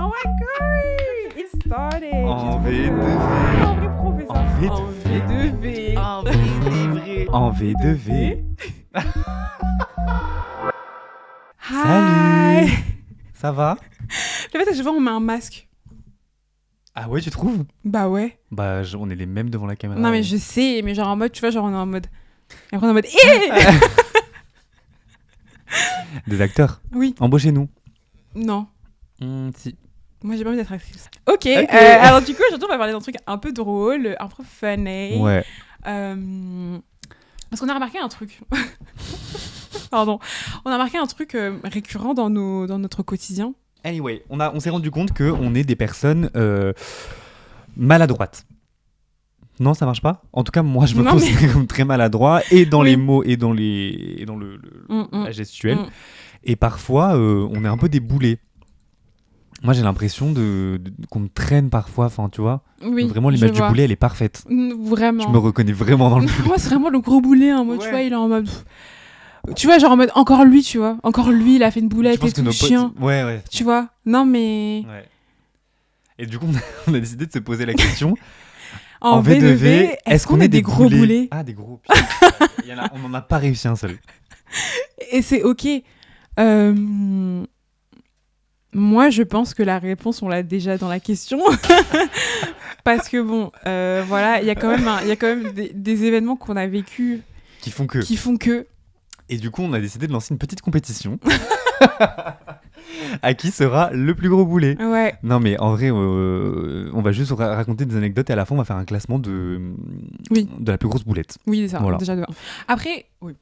Oh my god! It started! En V2V. En vrai professeur. En V2V. En V2V. En V2V. Hi! Salut. Ça va? Le fait, à chaque fois, on met un masque. Ah ouais, tu trouves? Bah ouais. Bah, on est les mêmes devant la caméra. Non, mais je sais, mais genre en mode, tu vois, genre on est en mode. Et après, on est en mode. Eh! Des acteurs. Oui. Embauchez-nous. Non. Si. Moi, j'ai pas envie d'être actrice. Ok. Alors, du coup, aujourd'hui, on va parler d'un truc un peu drôle, un peu funny. Ouais. Parce qu'on a remarqué un truc. Pardon. On a remarqué un truc récurrent dans notre quotidien. Anyway, on s'est rendu compte qu'on est des personnes maladroites. Non, ça marche pas. En tout cas, moi, je me considère comme très maladroit, et dans les mots, et dans la gestuelle. Et parfois, on est un peu des boulets. Moi, j'ai l'impression qu'on me traîne parfois, enfin, tu vois. Oui, vraiment, l'image du boulet, elle est parfaite. Vraiment. Je me reconnais vraiment dans le boulet. Moi, c'est vraiment le gros boulet, hein. Moi, tu vois, il est en mode... Tu vois, genre en mode, encore lui, tu vois. Encore lui, il a fait une boulette et tout, chien. Ouais. Tu vois. Non, mais... Ouais. Et du coup, on a décidé de se poser la question... En V2V, est-ce qu'on est des gros boulets? Ah, des gros. On n'en a pas réussi un seul. Et c'est ok. Moi, je pense que la réponse, on l'a déjà dans la question. Parce que bon, voilà, il y a quand même des événements qu'on a vécus qui font que. Et du coup, on a décidé de lancer une petite compétition. À qui sera le plus gros boulet. Ouais. Non, mais en vrai, on va juste raconter des anecdotes et à la fin, on va faire un classement de la plus grosse boulette. Oui, c'est ça, voilà. Déjà de 1. Après, oui.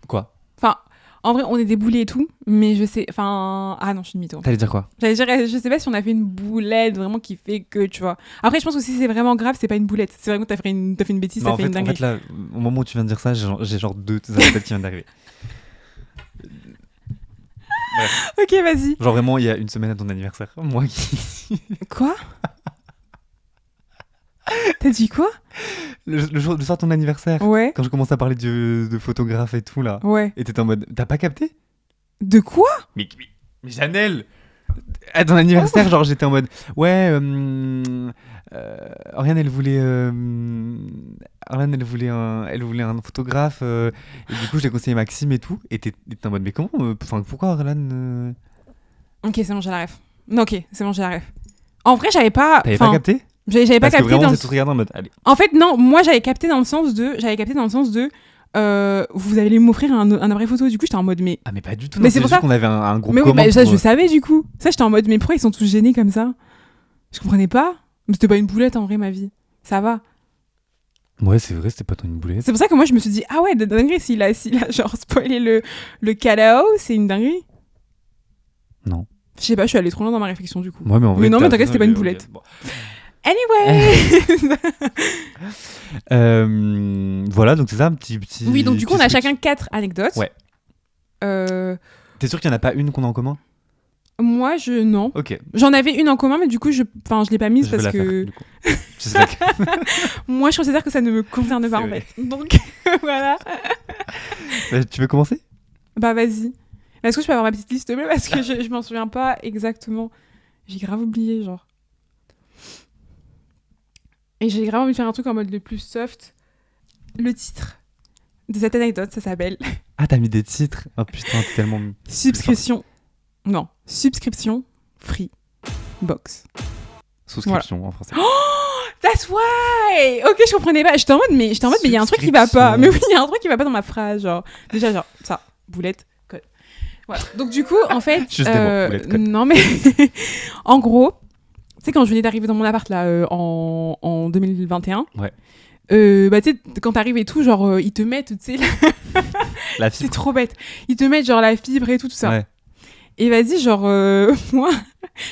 Quoi? Enfin, en vrai, on est des boulets et tout, mais je sais... Enfin... Ah non, je suis une mytho. T'allais dire quoi? J'allais dire, je sais pas si on a fait une boulette vraiment qui fait que, tu vois... Après, je pense que si c'est vraiment grave, c'est pas une boulette. C'est vraiment que t'as fait une bêtise, t'as fait une dinguerie. En fait, là, au moment où tu viens de dire ça, j'ai genre 2 anecdotes qui viennent d'arriver. Bref. Ok, vas-y. Genre vraiment, il y a une semaine à ton anniversaire. Moi qui... Quoi? T'as dit quoi? Le soir de ton anniversaire. Ouais. Quand je commençais à parler de photographe et tout, là. Ouais. Et t'étais en mode... T'as pas capté? De quoi? Mais Janelle! À ton anniversaire, genre j'étais en mode... Ouais, Oriane, elle voulait un photographe et du coup je l'ai conseillé Maxime et tout et t'es en mode mais comment pourquoi Orlan Ok, c'est bon, j'ai la ref. Non, ok, c'est bon, j'ai la ref. En vrai, j'avais pas... T'avais pas capté? J'avais pas capté. Parce que vraiment, on s'est tous regardé en mode... Allez. En fait, non, moi j'avais capté dans le sens de... vous allez m'offrir un appareil photo, du coup j'étais en mode mais... Ah mais pas du tout, mais c'est pour ça qu'on avait un groupe mais commun. Oui, ça je savais du coup. Ça j'étais en mode mais pourquoi ils sont tous gênés comme ça? Je comprenais pas. Mais c'était pas une boulette en vrai ma vie. Ça va. Ouais c'est vrai, c'était pas tant une boulette. C'est pour ça que moi je me suis dit ah ouais de dinguerie s'il a genre spoilé le calao, c'est une dinguerie. Non. Je sais pas, je suis allée trop loin dans ma réflexion du coup. Ouais, mais en vrai, mais non mais t'inquiète c'était pas une boulette. Bon. Anyway. Voilà donc c'est ça un petit. Oui donc du coup on a chacun 4 anecdotes. Ouais. T'es sûr qu'il y en a pas une qu'on a en commun? Moi non. Ok. J'en avais une en commun mais du coup je l'ai pas mise parce que. Moi je considère que ça ne me concerne pas en fait. Donc voilà. Tu veux commencer? Bah vas-y. Est-ce que je peux avoir ma petite liste s'il te plaît parce que je m'en souviens pas exactement. J'ai grave oublié genre. Et j'ai grave envie de faire un truc en mode le plus soft. Le titre de cette anecdote, ça s'appelle... Ah, t'as mis des titres? Oh putain, t'es tellement... Subscription free box. Souscription en français. Oh, that's why! Ok, je comprenais pas. J'étais en mode, mais il y a un truc qui va pas. Mais oui, il y a un truc qui va pas dans ma phrase. Genre, déjà, genre, ça, boulette, code. Voilà. Donc du coup, en fait... Juste des mots, boulette, code. Non, mais... En gros... Tu sais, quand je venais d'arriver dans mon appart, là, en 2021, ouais. Bah, tu sais, quand t'arrives et tout, genre, ils te mettent, tu sais... La fibre. C'est trop bête. Ils te mettent, genre, la fibre et tout ça. Ouais. Et vas-y, genre, moi,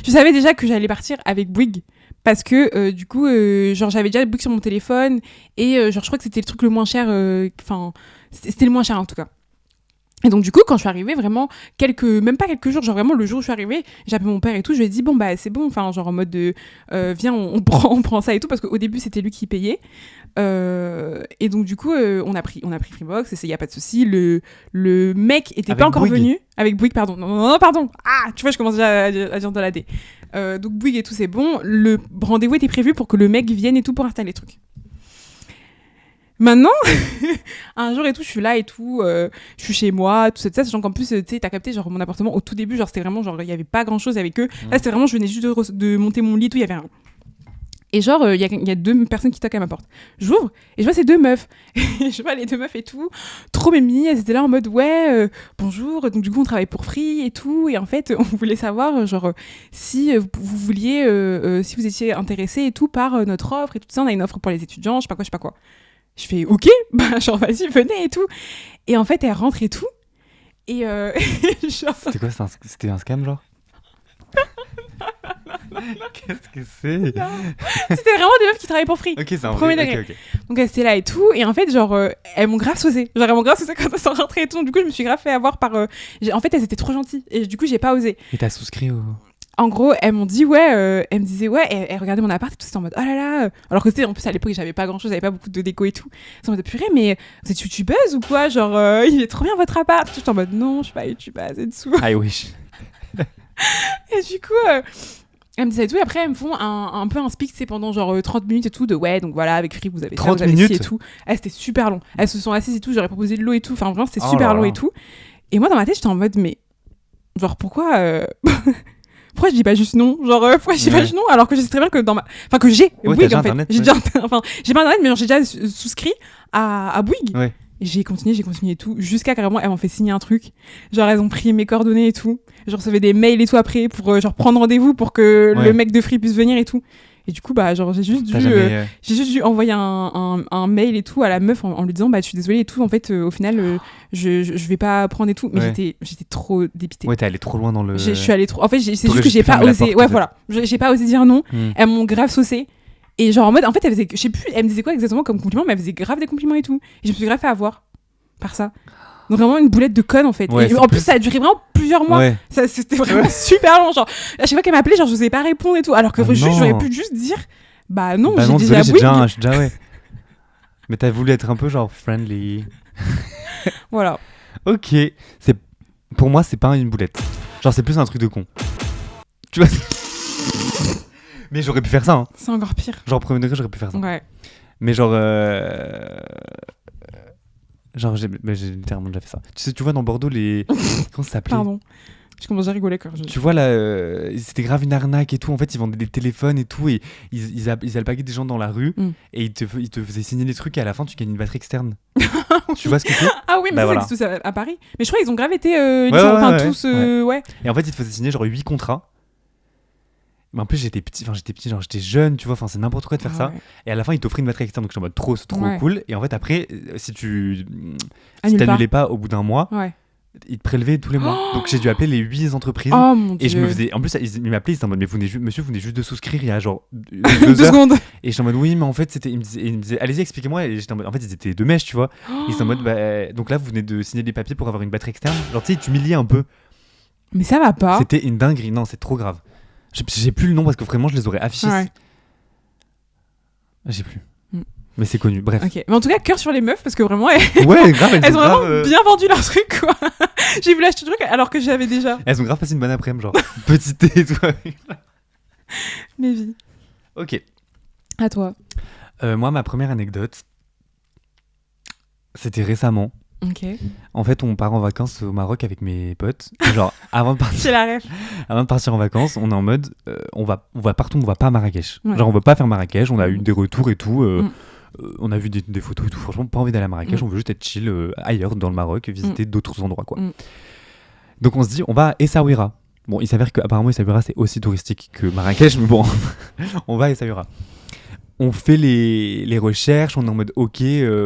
je savais déjà que j'allais partir avec Bouygues. Parce que, du coup, genre, j'avais déjà Bouygues sur mon téléphone. Et, genre, je crois que c'était le truc le moins cher. Enfin, c'était le moins cher, en tout cas. Et donc du coup quand je suis arrivée vraiment même pas quelques jours, genre vraiment le jour où je suis arrivée, j'ai appelé mon père et tout, je lui ai dit bon bah c'est bon, enfin genre en mode de viens on prend ça et tout parce qu'au début c'était lui qui payait et donc du coup on a pris Freebox et il y a pas de souci, le mec était avec pas encore Bouygues. venu avec Bouygues pardon non pardon, ah tu vois je commence déjà à dire de la D. Donc Bouygues et tout, c'est bon. Le rendez-vous était prévu pour que le mec vienne et tout pour installer les trucs. Maintenant, un jour et tout, je suis là et tout, je suis chez moi, tout ça, sachant qu'en plus, tu sais, t'as capté, genre, mon appartement, au tout début, genre, c'était vraiment, genre, il y avait pas grand-chose avec eux. Là, c'était vraiment, je venais juste de monter mon lit, tout, il y avait rien. Et genre, il y a 2 personnes qui toquent à ma porte. J'ouvre, et je vois ces 2 meufs. Et je vois les 2 meufs et tout, trop mimi, elles étaient là en mode, ouais, bonjour, donc du coup, on travaille pour Free et tout, et en fait, on voulait savoir, genre, si vous vouliez, si vous étiez intéressés et tout par notre offre et tout ça, on a une offre pour les étudiants, je sais pas quoi. Je fais ok, bah genre vas-y, venez et tout. Et en fait, elle rentre et tout. Et genre... C'était quoi, c'était un scam genre? Qu'est-ce que c'est? C'était vraiment des meufs qui travaillaient pour Free. Ok, c'est un premier vrai. degré. Okay. Donc elles étaient là et tout. Et en fait, genre, elles m'ont grave saucé. Genre, elles m'ont grave saucé quand elles sont rentrées et tout. Donc, du coup, je me suis grave fait avoir par... En fait, elles étaient trop gentilles. Et du coup, j'ai pas osé. Et t'as souscrit au... En gros, elles m'ont dit ouais, elles me disaient ouais, elles regardaient mon appart et tout, c'était en mode oh là là. Alors que c'était en plus à l'époque, j'avais pas grand chose, j'avais pas beaucoup de déco et tout. C'est en mode purée, mais vous êtes youtubeuse ou quoi? Genre, il est trop bien votre appart. J'étais en mode non, je suis pas youtubeuse et tout. I wish. Et du coup, elles me disaient tout, et après elles me font un peu un speak, c'est pendant genre 30 minutes et tout, de ouais, donc voilà, avec Free, vous avez 30 ça, vous avez minutes ci et tout. C'était super long. Elles se sont assises et tout, j'aurais proposé de l'eau et tout, enfin vraiment, c'était super long et tout. Et moi, dans ma tête, j'étais en mode, mais genre, pourquoi pourquoi je dis pas juste non? Genre, pourquoi je dis pas juste non? Alors que je sais très bien que enfin, que j'ai Bouygues, en fait. Internet, j'ai déjà pas internet, mais genre, j'ai déjà souscrit à Bouygues. Ouais. Et j'ai continué et tout, jusqu'à carrément, elles m'ont fait signer un truc. Genre, elles ont pris mes coordonnées et tout. Je recevais des mails et tout après pour genre prendre rendez-vous pour que le mec de Free puisse venir et tout. Et du coup, bah, genre, j'ai juste dû envoyer un mail et tout à la meuf en lui disant, bah, je suis désolée et tout. En fait, au final, je vais pas prendre et tout. Mais j'étais trop dépitée. Ouais, t'es allée trop loin dans le... Je suis allée trop... En fait, c'est juste que j'ai pas osé... Ouais, voilà. J'ai pas osé dire non. Elles m'ont grave saucé. Et genre, en mode... En fait, elles faisaient... Je sais plus, elles me disaient quoi exactement comme compliment, mais elles faisaient grave des compliments et tout. Et je me suis grave fait avoir par ça. Donc vraiment une boulette de conne en fait. Ouais, et en plus ça a duré vraiment plusieurs mois. Ouais. C'était vraiment super long. Genre à chaque fois qu'elle m'appelait, genre je n'osais pas répondre et tout. Alors que j'aurais pu juste dire bah non, j'ai déjà Bouygues. J'ai déjà ouais. Mais t'as voulu être un peu genre friendly. Voilà. Ok. Pour moi c'est pas une boulette. Genre c'est plus un truc de con. Tu vois. Mais j'aurais pu faire ça. Hein. C'est encore pire. Genre premier degré j'aurais pu faire ça. Ouais. Mais genre genre, j'ai littéralement déjà fait ça. Tu vois, dans Bordeaux, comment ça s'appelait? Pardon. Je commence à rigoler quand je... Tu vois, là, c'était grave une arnaque et tout. En fait, ils vendaient des téléphones et tout. Et ils alpaguaient des gens dans la rue. Et ils te faisaient signer des trucs. Et à la fin, tu gagnes une batterie externe. Tu vois ce que c'est? Ah oui, mais voilà. c'est tout ça à Paris. Mais je crois qu'ils ont grave été... tous... ouais. Et en fait, ils te faisaient signer genre 8 contrats. Mais en plus j'étais petit, genre j'étais jeune, tu vois, enfin c'est n'importe quoi de faire ça. Et à la fin ils t'offraient une batterie externe, donc j'étais en mode trop cool. Et en fait après, si t'annulais pas au bout d'un mois, ils te prélevaient tous les mois. Donc j'ai dû appeler les 8 entreprises. Oh mon Dieu. Et je me faisais, en plus ils m'appelaient, ils étaient en mode mais monsieur vous venez juste de souscrire il y a genre 2 secondes. Et j'étais en mode oui mais en fait c'était, ils me disaient allez-y expliquez-moi. Et j'étais en mode en fait ils étaient 2 mèches tu vois. Ils étaient en mode bah, donc là vous venez de signer des papiers pour avoir une batterie externe. Genre tu sais ils t'humiliaient un peu. Mais ça va pas. C'était une dinguerie, non c'est trop grave. J'ai plus le nom parce que vraiment je les aurais affichés. Ouais. J'ai plus. Mais c'est connu, bref. Okay. Mais en tout cas, cœur sur les meufs parce que vraiment elles ont vraiment bien vendu leur truc quoi. J'ai voulu acheter le truc alors que j'avais déjà. Elles ont grave passé une bonne après-midi, genre petit thé et tout. Mes vies. Ok. À toi. Moi, ma première anecdote, c'était récemment. Ok. En fait, on part en vacances au Maroc avec mes potes. Genre, avant de partir. C'est la ref. Avant de partir en vacances, on est en mode, on va partout, on va pas à Marrakech. Ouais. Genre, on veut pas faire Marrakech. On a eu des retours et tout. On a vu des photos et tout. Franchement, pas envie d'aller à Marrakech. On veut juste être chill ailleurs dans le Maroc, visiter d'autres endroits, quoi. Donc, on se dit, on va à Essaouira. Bon, il s'avère qu'apparemment Essaouira c'est aussi touristique que Marrakech, mais bon, on va à Essaouira. On fait les recherches, on est en mode ok,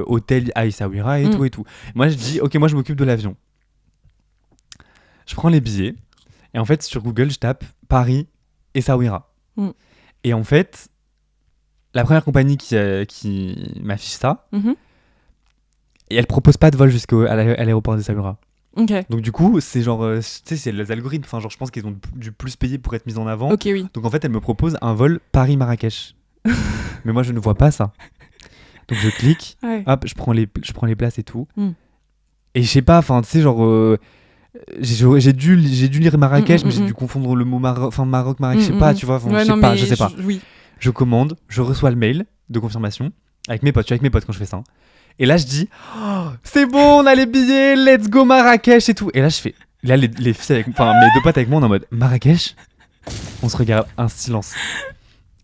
hôtel à Essaouira et tout et tout. Moi je dis ok, moi je m'occupe de l'avion. Je prends les billets et en fait sur Google je tape Paris Essaouira. Et en fait la première compagnie qui m'affiche ça, et elle propose pas de vol jusqu'à l'aéroport d'Essaouira. Okay. Donc du coup c'est genre tu sais c'est les algorithmes, enfin genre je pense qu'ils ont dû plus payer pour être mis en avant. Ok, oui. Donc en fait elle me propose un vol Paris-Marrakech. Mais moi je ne vois pas ça. Donc je clique, hop, je prends les places et tout. Et je sais pas, enfin tu sais genre j'ai dû lire Marrakech, mais j'ai dû confondre le mot Maroc, Marrakech, je sais pas, tu vois, je sais pas. Oui. Je commande, je reçois le mail de confirmation avec mes potes. Je suis avec mes potes quand je fais ça. Et là, je dis, c'est bon, on a les billets, let's go Marrakech et tout. Et là, je fais, là, les filles, mes 2 potes avec moi, on est en mode Marrakech. On se regarde, un silence.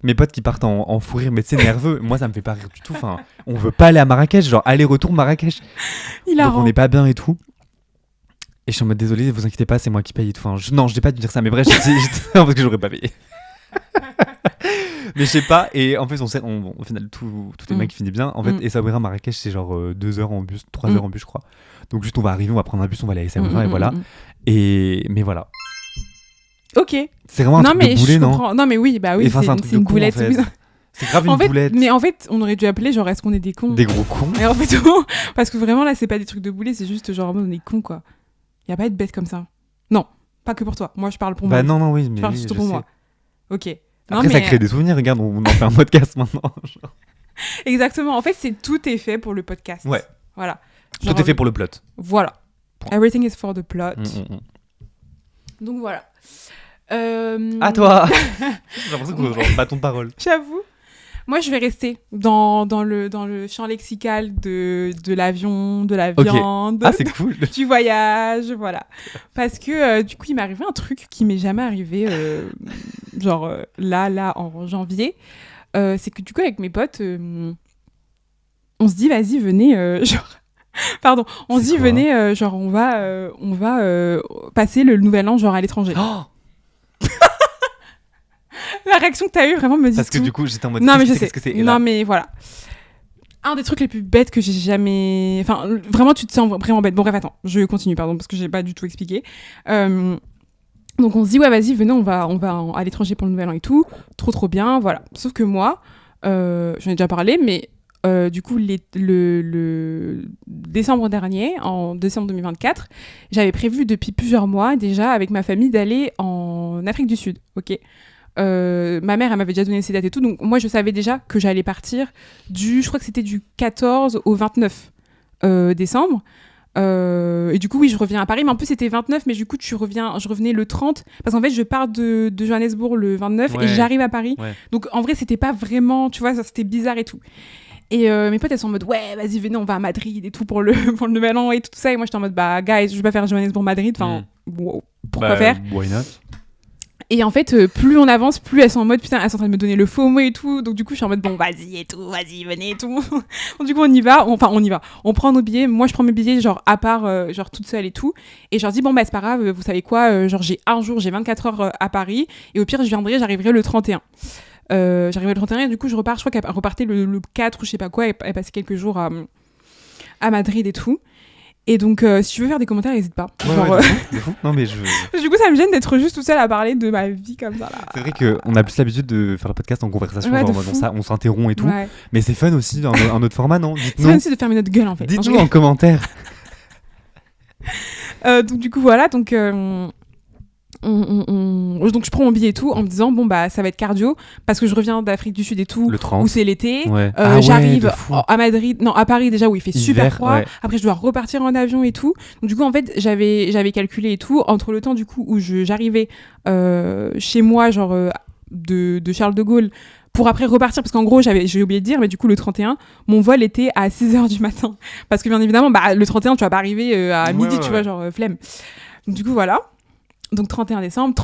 Mes potes qui partent en fou rire, mais tu sais, nerveux. Moi, ça me fait pas rire du tout. Enfin, on veut pas aller à Marrakech, genre aller-retour Marrakech. Donc, on n'est pas bien et tout. Et je suis en mode désolé, vous inquiétez pas, c'est moi qui paye et tout. Enfin, non, je n'ai pas dû dire ça, mais bref, non, parce que j'aurais pas payé. Mais je sais pas, et en fait, au final, tout est bien qui finit bien. En fait, Essaouira, Marrakech, c'est genre 2 heures en bus, 3 heures en bus, je crois. Donc, juste, on va arriver, on va prendre un bus, on va aller à Essaouira, et voilà. Mais voilà. Ok. C'est vraiment un truc de boulet, non ? Non, mais oui, bah oui, c'est une boulette. En fait. C'est grave une boulette. Mais en fait, on aurait dû appeler genre, est-ce qu'on est des cons ? Des gros cons. Et en fait, parce que vraiment, là, c'est pas des trucs de boulet, c'est juste genre, on est cons, quoi. Y a pas à être bête comme ça. Non, pas que pour toi. Moi, je parle pour moi. Bah non, oui, mais. Je parle surtout pour moi. Ok. Après, ça crée des souvenirs. Regarde, on en fait un podcast maintenant. Exactement. En fait, tout est fait pour le podcast. Ouais. Voilà. Genre, tout est fait pour le plot. Voilà. Everything is for the plot. Donc voilà. À toi. J'ai l'impression qu'on est en bâton de parole. J'avoue. Moi, je vais rester dans le champ lexical de l'avion, de la viande, ah, c'est cool. Du voyage, voilà. Parce que du coup, il m'est arrivé un truc qui m'est jamais arrivé, là, en janvier. C'est que du coup, avec mes potes, on se dit, vas-y, venez, Pardon, on se dit, venez, on va passer le nouvel an, à l'étranger. Oh la réaction que t'as eue vraiment me dit parce que tout. Du coup j'étais en mode non mais je sais que c'est non mais voilà, un des trucs les plus bêtes que j'ai jamais, enfin vraiment tu te sens vraiment bête. Bon bref, attends, je continue, pardon, parce que j'ai pas du tout expliqué. Donc on se dit ouais vas-y venez, on va à l'étranger pour le nouvel an et tout, trop bien, voilà. Sauf que moi j'en ai déjà parlé, mais du coup le décembre dernier, en décembre 2024, j'avais prévu depuis plusieurs mois déjà avec ma famille d'aller en Afrique du Sud, ok. Ma mère, elle m'avait déjà donné ses dates et tout, donc moi je savais déjà que j'allais partir je crois que c'était du 14 au 29 décembre. Et du coup, oui, je reviens à Paris, mais en plus c'était 29, mais du coup, je revenais le 30, parce qu'en fait, je pars de Johannesburg le 29 et j'arrive à Paris. Ouais. Donc en vrai, c'était pas vraiment, tu vois, ça, c'était bizarre et tout. Et mes potes, elles sont en mode, ouais, vas-y, venez, on va à Madrid et tout pour le nouvel an et tout ça. Et moi, j'étais en mode, bah, guys, je vais pas faire Johannesburg-Madrid, enfin, wow, pourquoi faire ? Why not ? Et en fait, plus on avance, plus elles sont en mode, putain, elles sont en train de me donner le FOMO et tout. Donc du coup, je suis en mode, bon, vas-y et tout, vas-y, venez et tout. Donc du coup, on y va. On prend nos billets. Moi, je prends mes billets, genre, à part, genre, toute seule et tout. Et je leur dis, bon, bah, c'est pas grave, vous savez quoi, genre, j'ai 24 heures à Paris. Et au pire, j'arriverai le 31. J'arriverai le 31 et du coup, je repars. Je crois qu'elle repartait le 4 ou je sais pas quoi. Elle passait quelques jours à Madrid et tout. Et donc, si tu veux faire des commentaires, n'hésite pas. De fou. Non, mais du coup, ça me gêne d'être juste toute seule à parler de ma vie comme ça. Là. C'est vrai qu'on a plus l'habitude de faire le podcast en conversation, genre, on s'interrompt et tout. Ouais. Mais c'est fun aussi, dans un autre format, non ? C'est fun aussi de fermer notre gueule, en fait. Dites-nous en commentaire. Donc, du coup, voilà. Donc, donc je prends mon billet et tout en me disant bon bah ça va être cardio parce que je reviens d'Afrique du Sud et tout le 30. où c'est l'été, ouais. J'arrive à Madrid, non à Paris déjà où il fait super froid, ouais. Après je dois repartir en avion et tout, donc du coup en fait j'avais calculé et tout entre le temps du coup où j'arrivais chez moi genre de Charles de Gaulle pour après repartir, parce qu'en gros j'ai oublié de dire, mais du coup le 31 mon vol était à 6h du matin parce que bien évidemment bah le 31 tu vas pas arriver à midi tu vois genre flemme, donc du coup voilà. Donc 30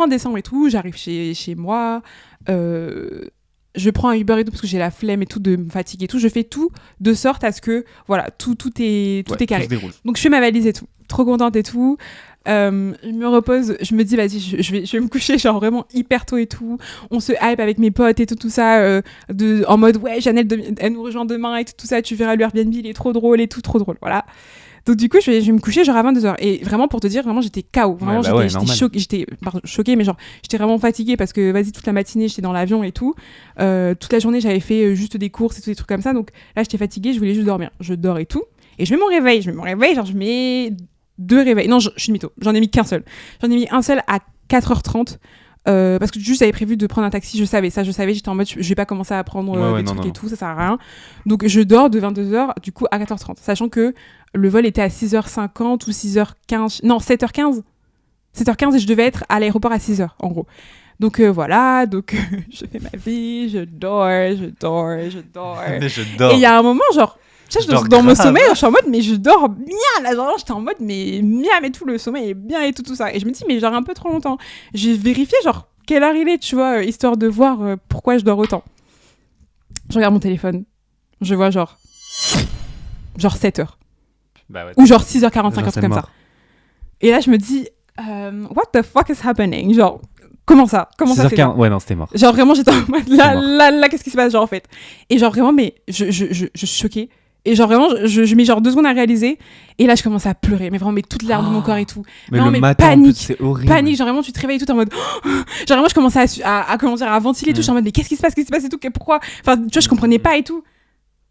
décembre et tout, j'arrive chez moi, je prends un Uber et tout parce que j'ai la flemme et tout de me fatiguer et tout, je fais tout de sorte à ce que voilà, tout est carré. Donc je fais ma valise et tout, trop contente et tout. Je me repose, je me dis vas-y, je vais me coucher genre vraiment hyper tôt et tout. On se hype avec mes potes et tout ça, en mode ouais, Janelle elle nous rejoint demain et tout ça, tu verras le Airbnb, il est trop drôle et tout, trop drôle, voilà. Donc du coup, je vais me coucher genre à 22h. Et vraiment, pour te dire, vraiment, j'étais KO. Vraiment, j'étais choquée. J'étais choquée, mais genre, j'étais vraiment fatiguée parce que, vas-y, toute la matinée, j'étais dans l'avion et tout. Toute la journée, j'avais fait juste des courses et tout, des trucs comme ça. Donc là, j'étais fatiguée, je voulais juste dormir. Je dors et tout. Et je mets mon réveil. Genre, je mets 2 réveils. Non, je suis une mytho. J'en ai mis qu'un seul. J'en ai mis un seul à 4h30. Parce que juste j'avais prévu de prendre un taxi, je savais, j'étais en mode je vais pas commencer à prendre des trucs et tout, ça sert à rien. Donc je dors de 22h du coup à 4h30, sachant que le vol était à 6h50 ou 6h15, non 7h15, 7h15 et je devais être à l'aéroport à 6h, en gros. Donc voilà, je fais ma vie, je dors. Mais je dors. Et il y a un moment, genre, dans mon sommeil, je suis en mode, mais je dors bien, là, genre, j'étais en mode, mais bien, mais tout le sommeil est bien et tout ça. Et je me dis, mais genre un peu trop longtemps. J'ai vérifié, genre, quelle heure il est, tu vois, histoire de voir pourquoi je dors autant. Je regarde mon téléphone, je vois genre 7h. Bah ouais, ou genre 6h45, un truc comme mort. ça. Et là, je me dis, what the fuck is happening? Genre, comment ça c'est ça? Ouais, non, c'était mort. Genre vraiment, j'étais en mode, là, qu'est-ce qui se passe, genre, en fait? Et genre vraiment, mais je suis choquée. Et genre vraiment, je mets genre 2 secondes à réaliser. Et là, je commence à pleurer. Mais vraiment, mais toute larmes de mon corps et tout. Mais non, le mais matin, panique. c'est horrible. Panique, genre vraiment, tu te réveilles tout en mode... Genre vraiment, je commençais à ventiler et tout. Je suis en mode, mais qu'est-ce qui se passe et tout? Pourquoi? Enfin, tu vois, je comprenais pas et tout.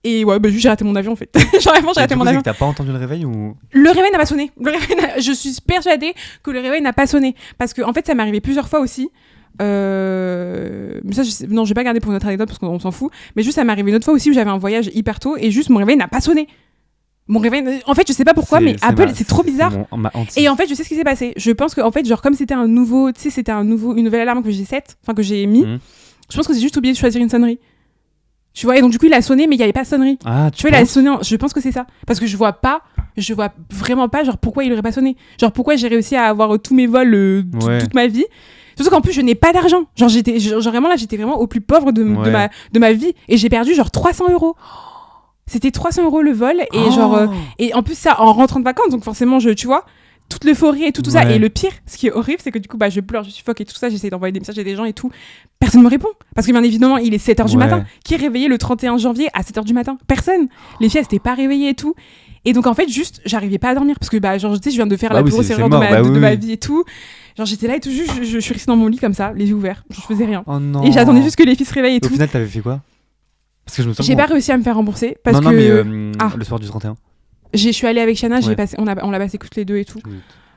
Et ouais, juste j'ai raté mon avion en fait. Genre vraiment, j'ai raté mon avion. T'as pas entendu le réveil ou... Le réveil n'a pas sonné. Je suis persuadée que le réveil n'a pas sonné. Parce que en fait, ça m'est arrivé plusieurs fois aussi. Mais ça, non, je vais pas garder pour notre anecdote parce qu'on s'en fout. Mais juste, ça m'est arrivé une autre fois aussi où j'avais un voyage hyper tôt et juste mon réveil n'a pas sonné. Mon réveil, en fait, je sais pas pourquoi, mais Apple, c'est trop bizarre. Et en fait, je sais ce qui s'est passé. Je pense que, en fait, genre, comme c'était une nouvelle alarme que j'ai mis, je pense que j'ai juste oublié de choisir une sonnerie. Tu vois, et donc du coup, il a sonné, mais il n'y avait pas de sonnerie. Ah, tu vois, il a sonné, je pense que c'est ça. Parce que je vois vraiment pas, genre, pourquoi il aurait pas sonné. Genre, pourquoi j'ai réussi à avoir tous mes vols toute ma vie. Surtout qu'en plus, je n'ai pas d'argent. Genre, j'étais vraiment au plus pauvre de ma vie. Et j'ai perdu genre 300 €. C'était 300 € le vol. Et et en plus, ça, en rentrant de vacances, donc forcément, tu vois, toute l'euphorie et tout ça. Et le pire, ce qui est horrible, c'est que du coup, je pleure, je suffoque et tout ça. J'essaie d'envoyer des messages à des gens et tout. Personne me répond. Parce que bien évidemment, il est 7h du matin. Qui est réveillé le 31 janvier à 7h du matin? Personne. Les filles, elles s'étaient pas réveillées et tout. Et donc, en fait, juste, j'arrivais pas à dormir. Parce que, genre, je viens de faire la plus grosse erreur de ma vie et tout. Genre, j'étais là et tout, juste, je suis restée dans mon lit comme ça, les yeux ouverts. Je faisais rien. Oh non. Et j'attendais juste que les filles se réveillent et tout. Au final, t'avais fait quoi? Parce que je me souviens. J'ai pas réussi à me faire rembourser. Parce non, mais le soir du 31. Je suis allée avec Shana, on l'a passé toutes les deux et tout. Oui.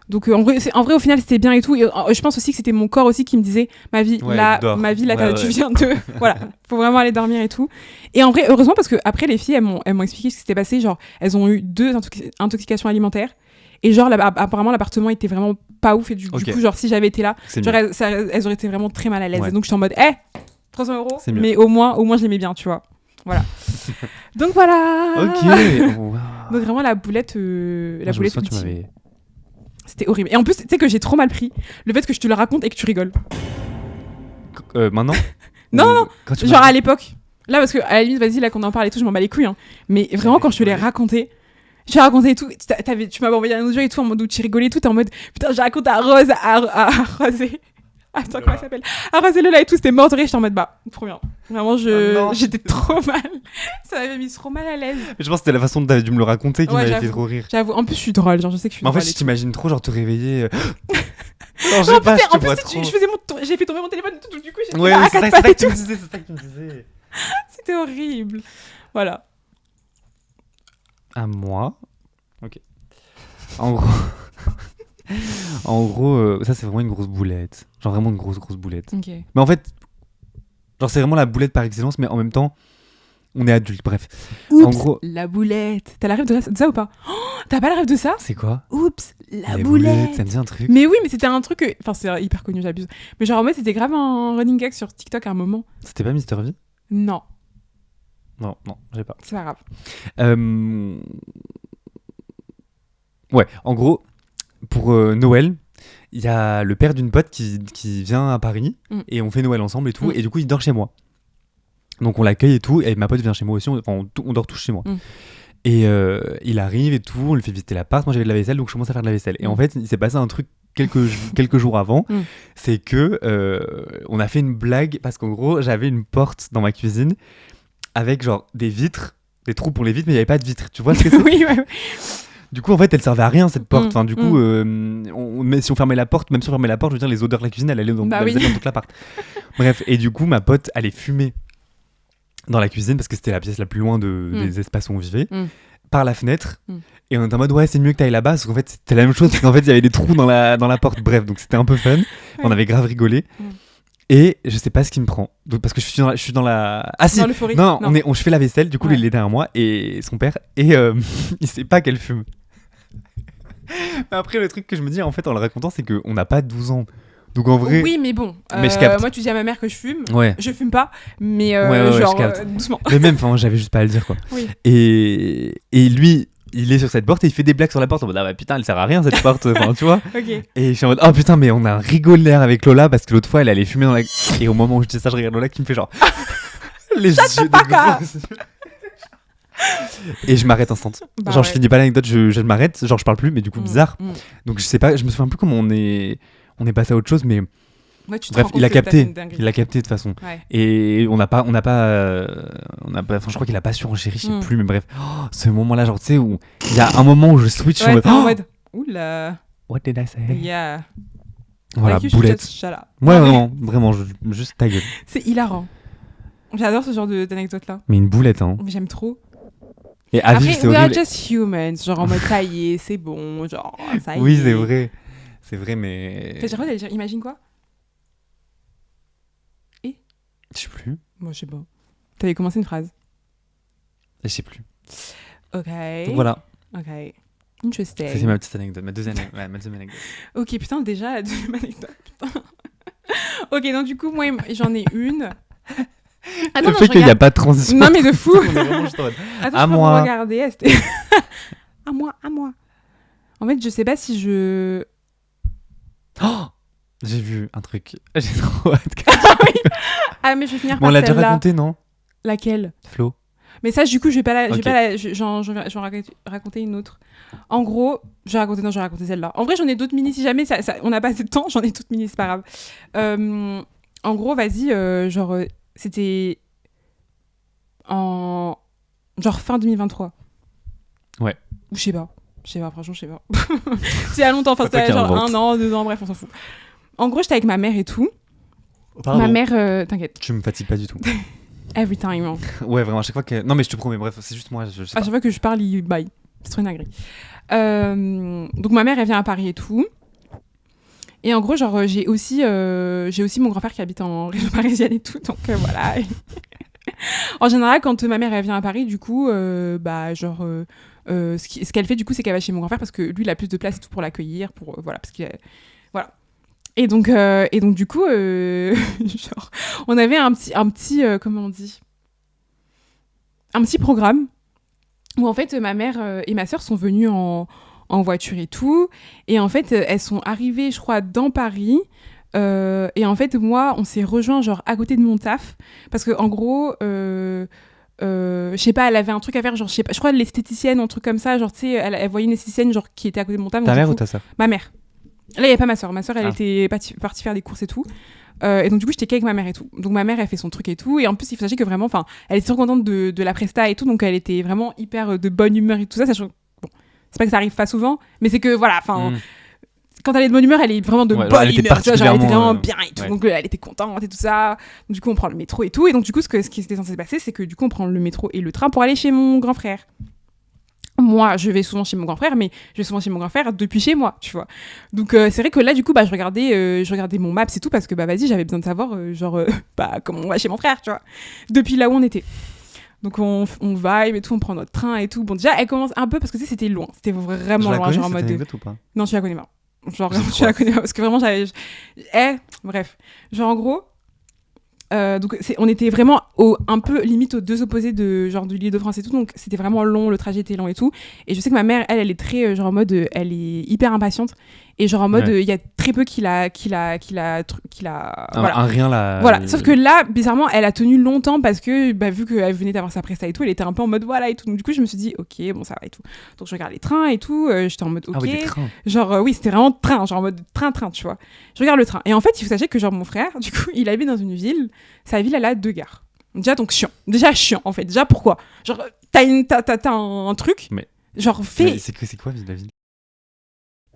Donc en vrai, au final, c'était bien et tout. Et je pense aussi que c'était mon corps aussi qui me disait, ma vie, tu viens de... Voilà, faut vraiment aller dormir et tout. Et en vrai, heureusement, parce que après les filles, elles m'ont expliqué ce qui s'était passé. Genre, elles ont eu 2 intoxications alimentaires. Et genre, apparemment, l'appartement était vraiment pas ouf. Et du coup, genre, si j'avais été là, genre, elles auraient été vraiment très mal à l'aise. Ouais. Donc, je suis en mode, 300 €, mais au moins, je l'aimais bien, tu vois. Voilà. Donc, voilà. Ok. Wow. Donc, vraiment, la boulette ultime. C'était horrible. Et en plus, tu sais que j'ai trop mal pris le fait que je te le raconte et que tu rigoles. Maintenant Non. Genre à l'époque. Là, parce que à la limite, vas-y, là qu'on en parle et tout, je m'en bats les couilles. Hein. Mais vraiment, quand je te l'ai raconté, j'ai raconté et tout. Tu m'avais envoyé un audio et tout en mode où tu rigolais et tout. T'es en mode putain, j'ai raconté à Rose, à Rose. Attends, comment elle s'appelle? À Rose et Lola et tout, c'était mort de rire. J'étais en mode trop bien. Vraiment, j'étais trop mal. Ça m'avait mis trop mal à l'aise. Mais je pense que c'était la façon dont tu me le raconter qui m'avait fait trop rire. J'avoue, en plus, je suis drôle. Genre, je sais que je suis drôle. En fait, je t'imagine trop, genre, te réveiller. Non, je sais pas, en plus, j'ai fait tomber mon téléphone et tout, du coup, j'ai à 4 pattes et tout. C'est ça que tu me disais. C'était horrible. Voilà. À moi. Ok. En gros, ça c'est vraiment une grosse boulette. Genre vraiment une grosse boulette. Okay. Mais en fait, genre c'est vraiment la boulette par excellence, mais en même temps, on est adulte, bref. Oups, en gros, la boulette. T'as la rêve de ça ou pas? T'as pas la rêve de ça? C'est quoi? Oups, la boulette. Ça me dit un truc. Mais oui, mais c'était un truc... Enfin, c'est hyper connu, j'abuse. Mais genre en mode, c'était grave un running gag sur TikTok à un moment. C'était pas Mr V? Non, j'ai pas. c'est pas grave. Ouais, en gros... Pour Noël, il y a le père d'une pote qui vient à Paris et on fait Noël ensemble et tout. Et du coup, il dort chez moi. Donc, on l'accueille et tout. Et ma pote vient chez moi aussi. On dort tous chez moi. Et il arrive et tout. On lui fait visiter l'appart. Moi, j'avais de la vaisselle, donc je commence à faire de la vaisselle. Et en fait, il s'est passé un truc quelques jours avant. C'est que on a fait une blague parce qu'en gros, j'avais une porte dans ma cuisine avec genre des vitres, des trous pour les vitres, mais il n'y avait pas de vitres. Tu vois ce que c'est? Oui, ouais. Du coup, en fait, elle servait à rien cette porte. Enfin, du coup, si on fermait la porte, je veux dire, les odeurs de la cuisine, elle allait dans toute l'appart. Bref, et du coup, ma pote allait fumer dans la cuisine parce que c'était la pièce la plus loin des espaces où on vivait, par la fenêtre. Et on était en mode, ouais, c'est mieux que t'ailles là-bas parce qu'en fait, c'était la même chose. Parce qu'en fait, il y avait des trous dans la porte. Bref, donc c'était un peu fun. On avait grave rigolé. Et je sais pas ce qui me prend. Donc, parce que je suis dans la. Ah si! Non, je fais la vaisselle. Du coup, il est derrière moi et son père. Et il sait pas qu'elle fume. Après, le truc que je me dis, en fait, en le racontant, c'est qu'on n'a pas 12 ans. Donc en vrai. Oui, mais bon. Mais je capte. Moi, tu dis à ma mère que je fume. Ouais. Je fume pas, mais je capte. doucement. Mais même, j'avais juste pas à le dire, quoi. Oui. Et lui, il est sur cette porte et il fait des blagues sur la porte en mode ah bah putain, elle sert à rien cette porte. Enfin, tu vois. Okay. Et je suis en mode oh putain, mais on a un rigoleur avec Lola parce que l'autre fois, elle allait fumer dans la. Et au moment où je dis ça, je regarde Lola qui me fait genre. Les yeux des gros. Et je m'arrête instant. Genre, je finis pas l'anecdote, je m'arrête. Genre, je parle plus, mais du coup, bizarre. Donc, je sais pas, je me souviens plus comment on est passé à autre chose, mais. Ouais, bref, il a capté de toute façon. Ouais. Et on n'a pas, enfin, je crois qu'il a pas surenchéri, je sais plus, mais bref, ce moment-là, genre, tu sais, où il y a un moment où je switch en mode, oula. What did I say? Yeah. Voilà, boulette. Ouais, vraiment, juste ta gueule. C'est hilarant. J'adore ce genre d'anecdote-là. Mais une boulette, hein. J'aime trop. Et à vivre, c'est horrible. horrible. We are just humans, genre en mode ça y est, c'est bon, genre ça y est. Oui, c'est vrai, mais. J'ai l'impression d'aller dire, imagine quoi? Je sais plus. Moi, je sais pas. T'avais commencé une phrase. Je sais plus. Ok. Donc voilà. Ok. Interesting. C'est ma petite anecdote, ma deuxième anecdote. Ok, putain, déjà la deuxième anecdote. Ok, donc du coup, moi, j'en ai une. Attends, le fait qu'il n'y a pas de transition. Non, mais de fou. On est vraiment juste en mode. Attends, à moi. Regarder. À moi. En fait, je sais pas si je. Oh, j'ai vu un truc. J'ai trop hâte. Ah, mais je vais finir par celle-là. On l'a déjà raconté, non? Laquelle? Flo. Mais ça, du coup, je vais raconter une autre. En gros, je vais raconter celle-là. En vrai, j'en ai d'autres mini. Si jamais on n'a pas assez de temps, j'en ai d'autres mini, c'est pas grave. En gros, vas-y, c'était en fin 2023. Ouais. Ou je sais pas, franchement, je sais pas. C'est à longtemps, enfin, c'était genre 1 an, 2 ans, bref, on s'en fout. En gros, j'étais avec ma mère et tout. Pardon. Ma mère, t'inquiète. Tu me fatigues pas du tout. Every time. Ouais, vraiment, à chaque fois que. Non, mais je te promets, bref, c'est juste moi. Je sais pas. À chaque fois que je parle, il baille. C'est trop une agri. Donc, ma mère, elle vient à Paris et tout. Et en gros, genre, j'ai aussi mon grand-père qui habite en région parisienne et tout. Donc, voilà. En général, quand ma mère, elle vient à Paris, du coup, ce qu'elle fait, du coup, c'est qu'elle va chez mon grand-père parce que lui, il a plus de place et tout pour l'accueillir. Voilà, parce qu'il voilà. Et donc, du coup, genre, on avait un petit comment on dit, un petit programme où en fait ma mère et ma sœur sont venues en voiture et tout, et en fait elles sont arrivées, je crois, dans Paris, et en fait moi on s'est rejoint genre à côté de mon taf parce que en gros je sais pas, elle avait un truc à faire, genre je crois l'esthéticienne, un truc comme ça, genre tu sais, elle voyait une esthéticienne genre qui était à côté de mon taf. Ta mère ou ta sœur? Ma mère. Là, il n'y avait pas ma sœur. Ma sœur, elle était partie faire des courses et tout. Et donc, du coup, j'étais qu'avec ma mère et tout. Donc, ma mère, elle fait son truc et tout. Et en plus, il faut sachez que vraiment, elle était trop contente de la presta et tout. Donc, elle était vraiment hyper de bonne humeur et tout ça. Sachant que, bon, c'est pas que ça arrive pas souvent, mais c'est que, voilà, quand elle est de bonne humeur, elle est vraiment de bonne humeur. Elle était vraiment bien et tout. Ouais. Donc, elle était contente et tout ça. Donc, du coup, on prend le métro et tout. Et donc, du coup, ce qui était censé se passer, c'est que, du coup, on prend le métro et le train pour aller chez mon grand frère. Moi, je vais souvent chez mon grand frère, mais je vais souvent chez mon grand frère depuis chez moi, tu vois. Donc, c'est vrai que là, du coup, je regardais mon maps et tout, parce que, vas-y, j'avais besoin de savoir, comment on va chez mon frère, tu vois, depuis là où on était. Donc, on vibe et tout, on prend notre train et tout. Bon, déjà, elle commence un peu, parce que c'était loin. C'était vraiment loin, genre en mode... ou pas? Non, tu la connais pas. Genre, tu la connais pas, parce que vraiment, bref. Genre, en gros... donc on était vraiment un peu limite aux deux opposés de genre du L'Île-de-France et tout, donc c'était vraiment long, le trajet était long et tout, et je sais que ma mère elle est très genre en mode elle est hyper impatiente, et genre en mode il y a très peu qu'il a voilà. Rien là. Voilà, sauf que là bizarrement elle a tenu longtemps parce que vu qu'elle venait d'avoir sa presta et tout, elle était un peu en mode voilà et tout, donc du coup je me suis dit ok bon ça va et tout, donc je regarde les trains et tout, j'étais en mode ok, oui, genre oui c'était vraiment train, genre en mode train tu vois, je regarde le train, et en fait il faut sachez que genre mon frère du coup il habite dans une ville, sa ville elle a 2 gares. Déjà donc chiant en fait, déjà pourquoi, genre t'as un truc mais genre fait, c'est quoi la ville?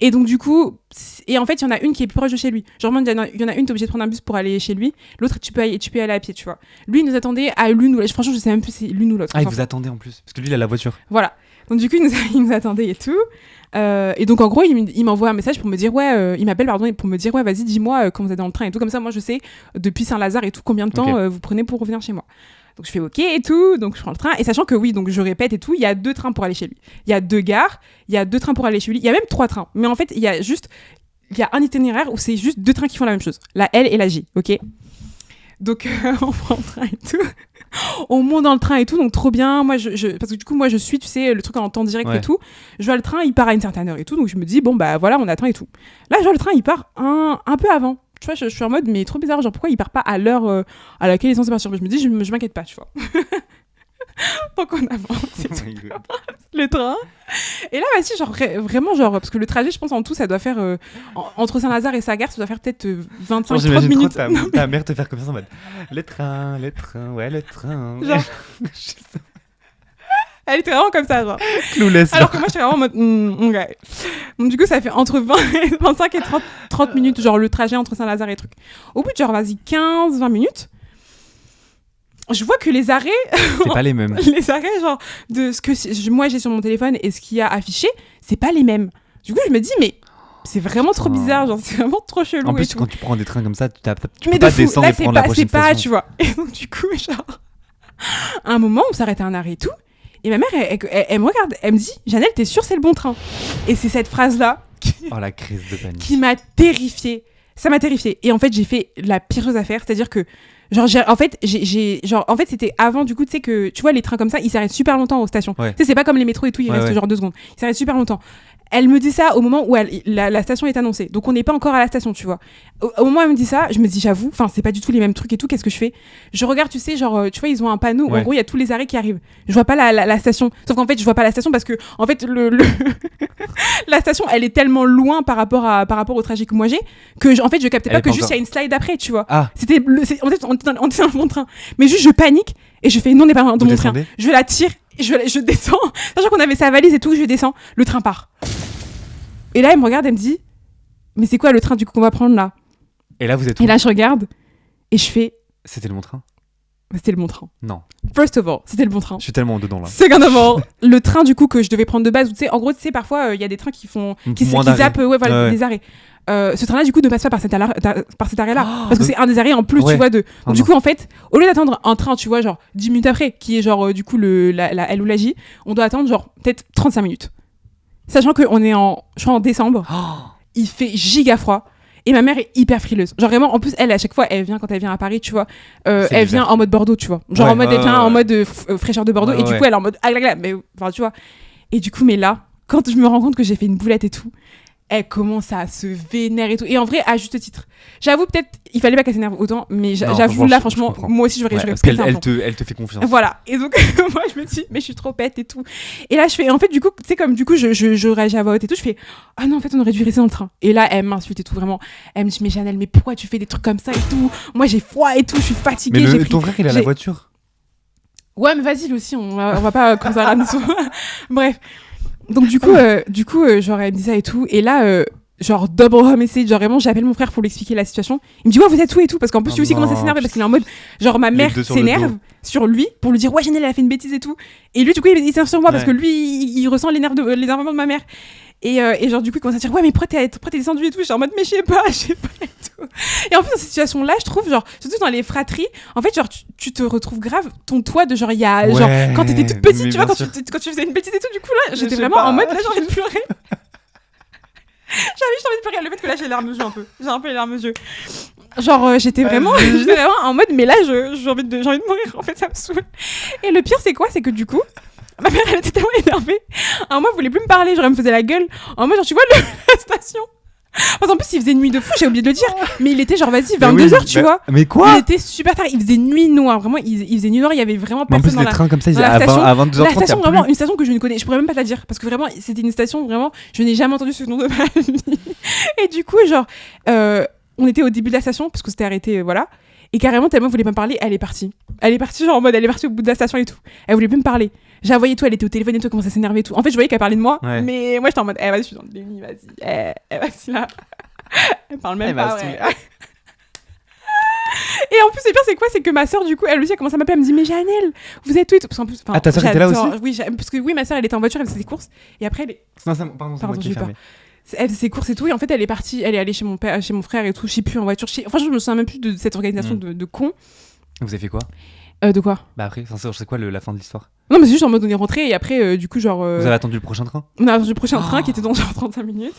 Et donc du coup, et en fait il y en a une qui est plus proche de chez lui, genre il y en a une t'es obligé de prendre un bus pour aller chez lui, l'autre tu peux y aller à pied, tu vois. Lui il nous attendait à l'une ou l'autre, franchement je sais même plus si c'est l'une ou l'autre. Il vous attendait en plus parce que lui il a la voiture. Voilà, donc du coup il nous attendait et tout, et donc en gros il m'envoie un message pour me dire il m'appelle pour me dire vas-y dis-moi quand vous êtes dans le train et tout, comme ça moi je sais depuis Saint-Lazare et tout combien de temps vous prenez pour revenir chez moi. Donc je fais OK et tout, donc je prends le train. Et sachant que oui, donc je répète et tout, il y a 2 trains pour aller chez lui. Il y a 2 gares, il y a 2 trains pour aller chez lui. Il y a même 3 trains. Mais en fait, il y a un itinéraire où c'est juste 2 trains qui font la même chose. La L et la J, OK ? Donc on prend le train et tout. On monte dans le train et tout, donc trop bien. Moi, parce que du coup, moi, je suis, tu sais, le truc en temps direct et tout. Je vois le train, il part à une certaine heure et tout. Donc je me dis, bon, bah voilà, on attend et tout. Là, je vois le train, il part un peu avant. Tu vois, je suis en mode, mais trop bizarre, genre pourquoi il part pas à l'heure à laquelle il est censé partir. Je me dis, je m'inquiète pas, tu vois. Donc on avance le train. Et là, vas-y, genre vraiment, genre, parce que le trajet, je pense en tout, ça doit faire entre Saint-Lazare et sa gare, ça doit faire peut-être 25-30 minutes. Trop ta mère te faire comme ça en mode le train, ouais, le train. Genre, elle était vraiment comme ça, genre. Clouless. Alors que moi, j'étais vraiment en mode, okay. Donc, du coup, ça fait entre 25 et 30 minutes, genre le trajet entre Saint-Lazare et truc. Au bout de genre, vas-y, 15-20 minutes, je vois que les arrêts... c'est pas les mêmes. Les arrêts, genre, de ce que moi j'ai sur mon téléphone et ce qu'il y a affiché, c'est pas les mêmes. Du coup, je me dis, mais c'est vraiment trop bizarre, genre, c'est vraiment trop chelou. En plus, et tout. quand tu prends des trains comme ça, tu peux pas descendre là, et prendre la prochaine station. c'est pas, tu vois. Et donc, du coup, genre, à un moment, on s'arrête à un arrêt et tout. Et ma mère, elle me regarde, elle me dit, Janelle, t'es sûre c'est le bon train ? Et c'est cette phrase-là oh, la crise de panique. Qui m'a terrifiée. Ça m'a terrifiée. Et en fait, j'ai fait la pire chose à faire, c'est-à-dire que en fait, c'était avant, du coup, tu sais que, tu vois, les trains comme ça, ils s'arrêtent super longtemps aux stations. Ouais. Tu sais, c'est pas comme les métros et tout, ils restent genre 2 secondes. Ils s'arrêtent super longtemps. Elle me dit ça au moment où la station est annoncée. Donc, on n'est pas encore à la station, tu vois. Au moment où elle me dit ça, je me dis, j'avoue, c'est pas du tout les mêmes trucs et tout, qu'est-ce que je fais ? Je regarde, tu sais, genre, tu vois, ils ont un panneau où, en gros, il y a tous les arrêts qui arrivent. Je vois pas la station. Sauf qu'en fait, je vois pas la station parce que, en fait, la station, elle est tellement loin par rapport au trajet que moi j'ai, que, en fait, je captais pas que juste il y a une slide après, tu vois. Ah. En fait, on était dans le bon train. Mais juste, je panique et je fais, non, on n'est pas dans mon train. Je la tire, je descends. Sachant qu'on avait sa valise et tout, je descends. Le train part. Et là, elle me regarde, elle me dit, mais c'est quoi le train du coup qu'on va prendre là ? Et là, vous êtes où ? Et là, je regarde et je fais... C'était le bon train ? C'était le bon train. Non. First of all, c'était le bon train. Je suis tellement dedans là. Second of all, le train du coup que je devais prendre de base, tu sais, en gros, tu sais, parfois, il y a des trains qui zappent des arrêts. Ce train-là, du coup, ne passe pas par cet arrêt-là. Parce que c'est un des arrêts en plus, tu vois, Donc, du coup, en fait, au lieu d'attendre un train, tu vois, genre 10 minutes après, qui est genre, du coup, la L ou la J, on doit attendre genre peut-être 35 minutes. Sachant qu'on est en décembre, il fait giga froid. Et ma mère est hyper frileuse. Genre vraiment, en plus, elle, à chaque fois, elle vient quand elle vient à Paris, tu vois. Elle vient en mode Bordeaux, tu vois. Genre en mode, elle vient en mode fraîcheur de Bordeaux. Et du coup, elle est en mode, mais enfin, tu vois. Et du coup, mais là, quand je me rends compte que j'ai fait une boulette et tout, elle commence à se vénérer et tout. Et en vrai, à juste titre. J'avoue, peut-être, il fallait pas qu'elle s'énerve autant, mais j'avoue, là, franchement, moi aussi, j'aurais parce qu'elle te fait confiance. Voilà. Et donc, moi, je me dis, mais je suis trop bête et tout. Et là, je fais, en fait, du coup, tu sais, comme du coup, je réagis à voix haute et tout, je fais, ah non, en fait, on aurait dû rester dans le train. Et là, elle m'insulte et tout, vraiment. Elle me dit, mais Janelle, mais pourquoi tu fais des trucs comme ça et tout ? Moi, j'ai froid et tout, je suis fatiguée. Mais ton frère, il a la voiture ? Ouais, mais vas-y, lui aussi, on va pas comme ça ramener tout. Bref. Donc, du coup, genre, elle me dit ça et tout. Et là, genre double home message, genre vraiment j'appelle mon frère pour lui expliquer la situation. Il me dit ouais vous êtes où et tout, parce qu'en plus lui aussi commence à s'énerver parce qu'il est en mode genre ma mère s'énerve sur lui pour lui dire ouais Janelle elle a fait une bêtise et tout, et lui du coup il s'énerve sur moi parce que lui il ressent l'énervement de ma mère, et genre du coup il commence à dire ouais mais pourquoi t'es descendu et tout, j'étais en mode mais je sais pas et tout. Et en plus dans cette situation là je trouve genre surtout dans les fratries en fait genre tu te retrouves grave ton toit de genre il y a genre quand t'étais toute petite tu vois quand tu faisais une bêtise et tout, du coup là j'étais vraiment en mode là j'ai envie de pleurer. J'avais juste envie de pleurer, le fait que là j'ai les larmes aux yeux un peu. J'ai un peu les larmes aux yeux. Genre j'étais vraiment en mode mais là j'ai envie de mourir, en fait ça me saoule. Et le pire c'est quoi ? C'est que du coup ma mère elle était tellement énervée. À un moment elle voulait plus me parler, genre elle me faisait la gueule. En mode genre tu vois la station. Parce qu'en plus il faisait nuit de fou, j'ai oublié de le dire. Mais il était genre vas-y 22h tu vois. Mais quoi ? Il était super tard, il faisait nuit noire, vraiment il faisait nuit noire, il y avait vraiment personne dans la trains comme ça, dans la station. À 22h30, la station vraiment une station que je ne connais, je pourrais même pas te la dire parce que vraiment c'était une station vraiment je n'ai jamais entendu ce nom de ma vie. Et du coup genre on était au début de la station parce que c'était arrêté voilà. Et carrément, tellement elle voulait pas me parler, elle est partie genre en mode, elle est partie au bout de la station et tout. Elle voulait plus me parler. J'ai envoyé tout, elle était au téléphone et tout, elle commençait à s'énerver et tout. En fait, je voyais qu'elle parlait de moi, mais moi j'étais en mode, vas-y, je suis dans le déni, vas-y, vas-y là. Elle parle même pas, ouais. Et en plus, le pire, c'est quoi ? C'est que ma soeur, du coup, elle aussi, a commencé à m'appeler, elle me dit, mais Janelle, vous êtes où et tout. Parce qu'en plus, ta soeur était là aussi ? Oui, parce que oui, ma soeur, elle était en voiture, elle faisait ses courses. Et après, Pardon, j'ai fermé. Elle faisait ses courses et tout, et en fait elle est partie, elle est allée chez mon frère et tout, je sais plus en voiture, franchement je me souviens même plus de cette organisation de con. Vous avez fait quoi? De quoi? Bah après, c'est quoi la fin de l'histoire? Non, mais c'est juste en mode on est rentré et après, du coup, genre. Vous avez attendu le prochain train? On a attendu le prochain train qui était dans genre 35 minutes.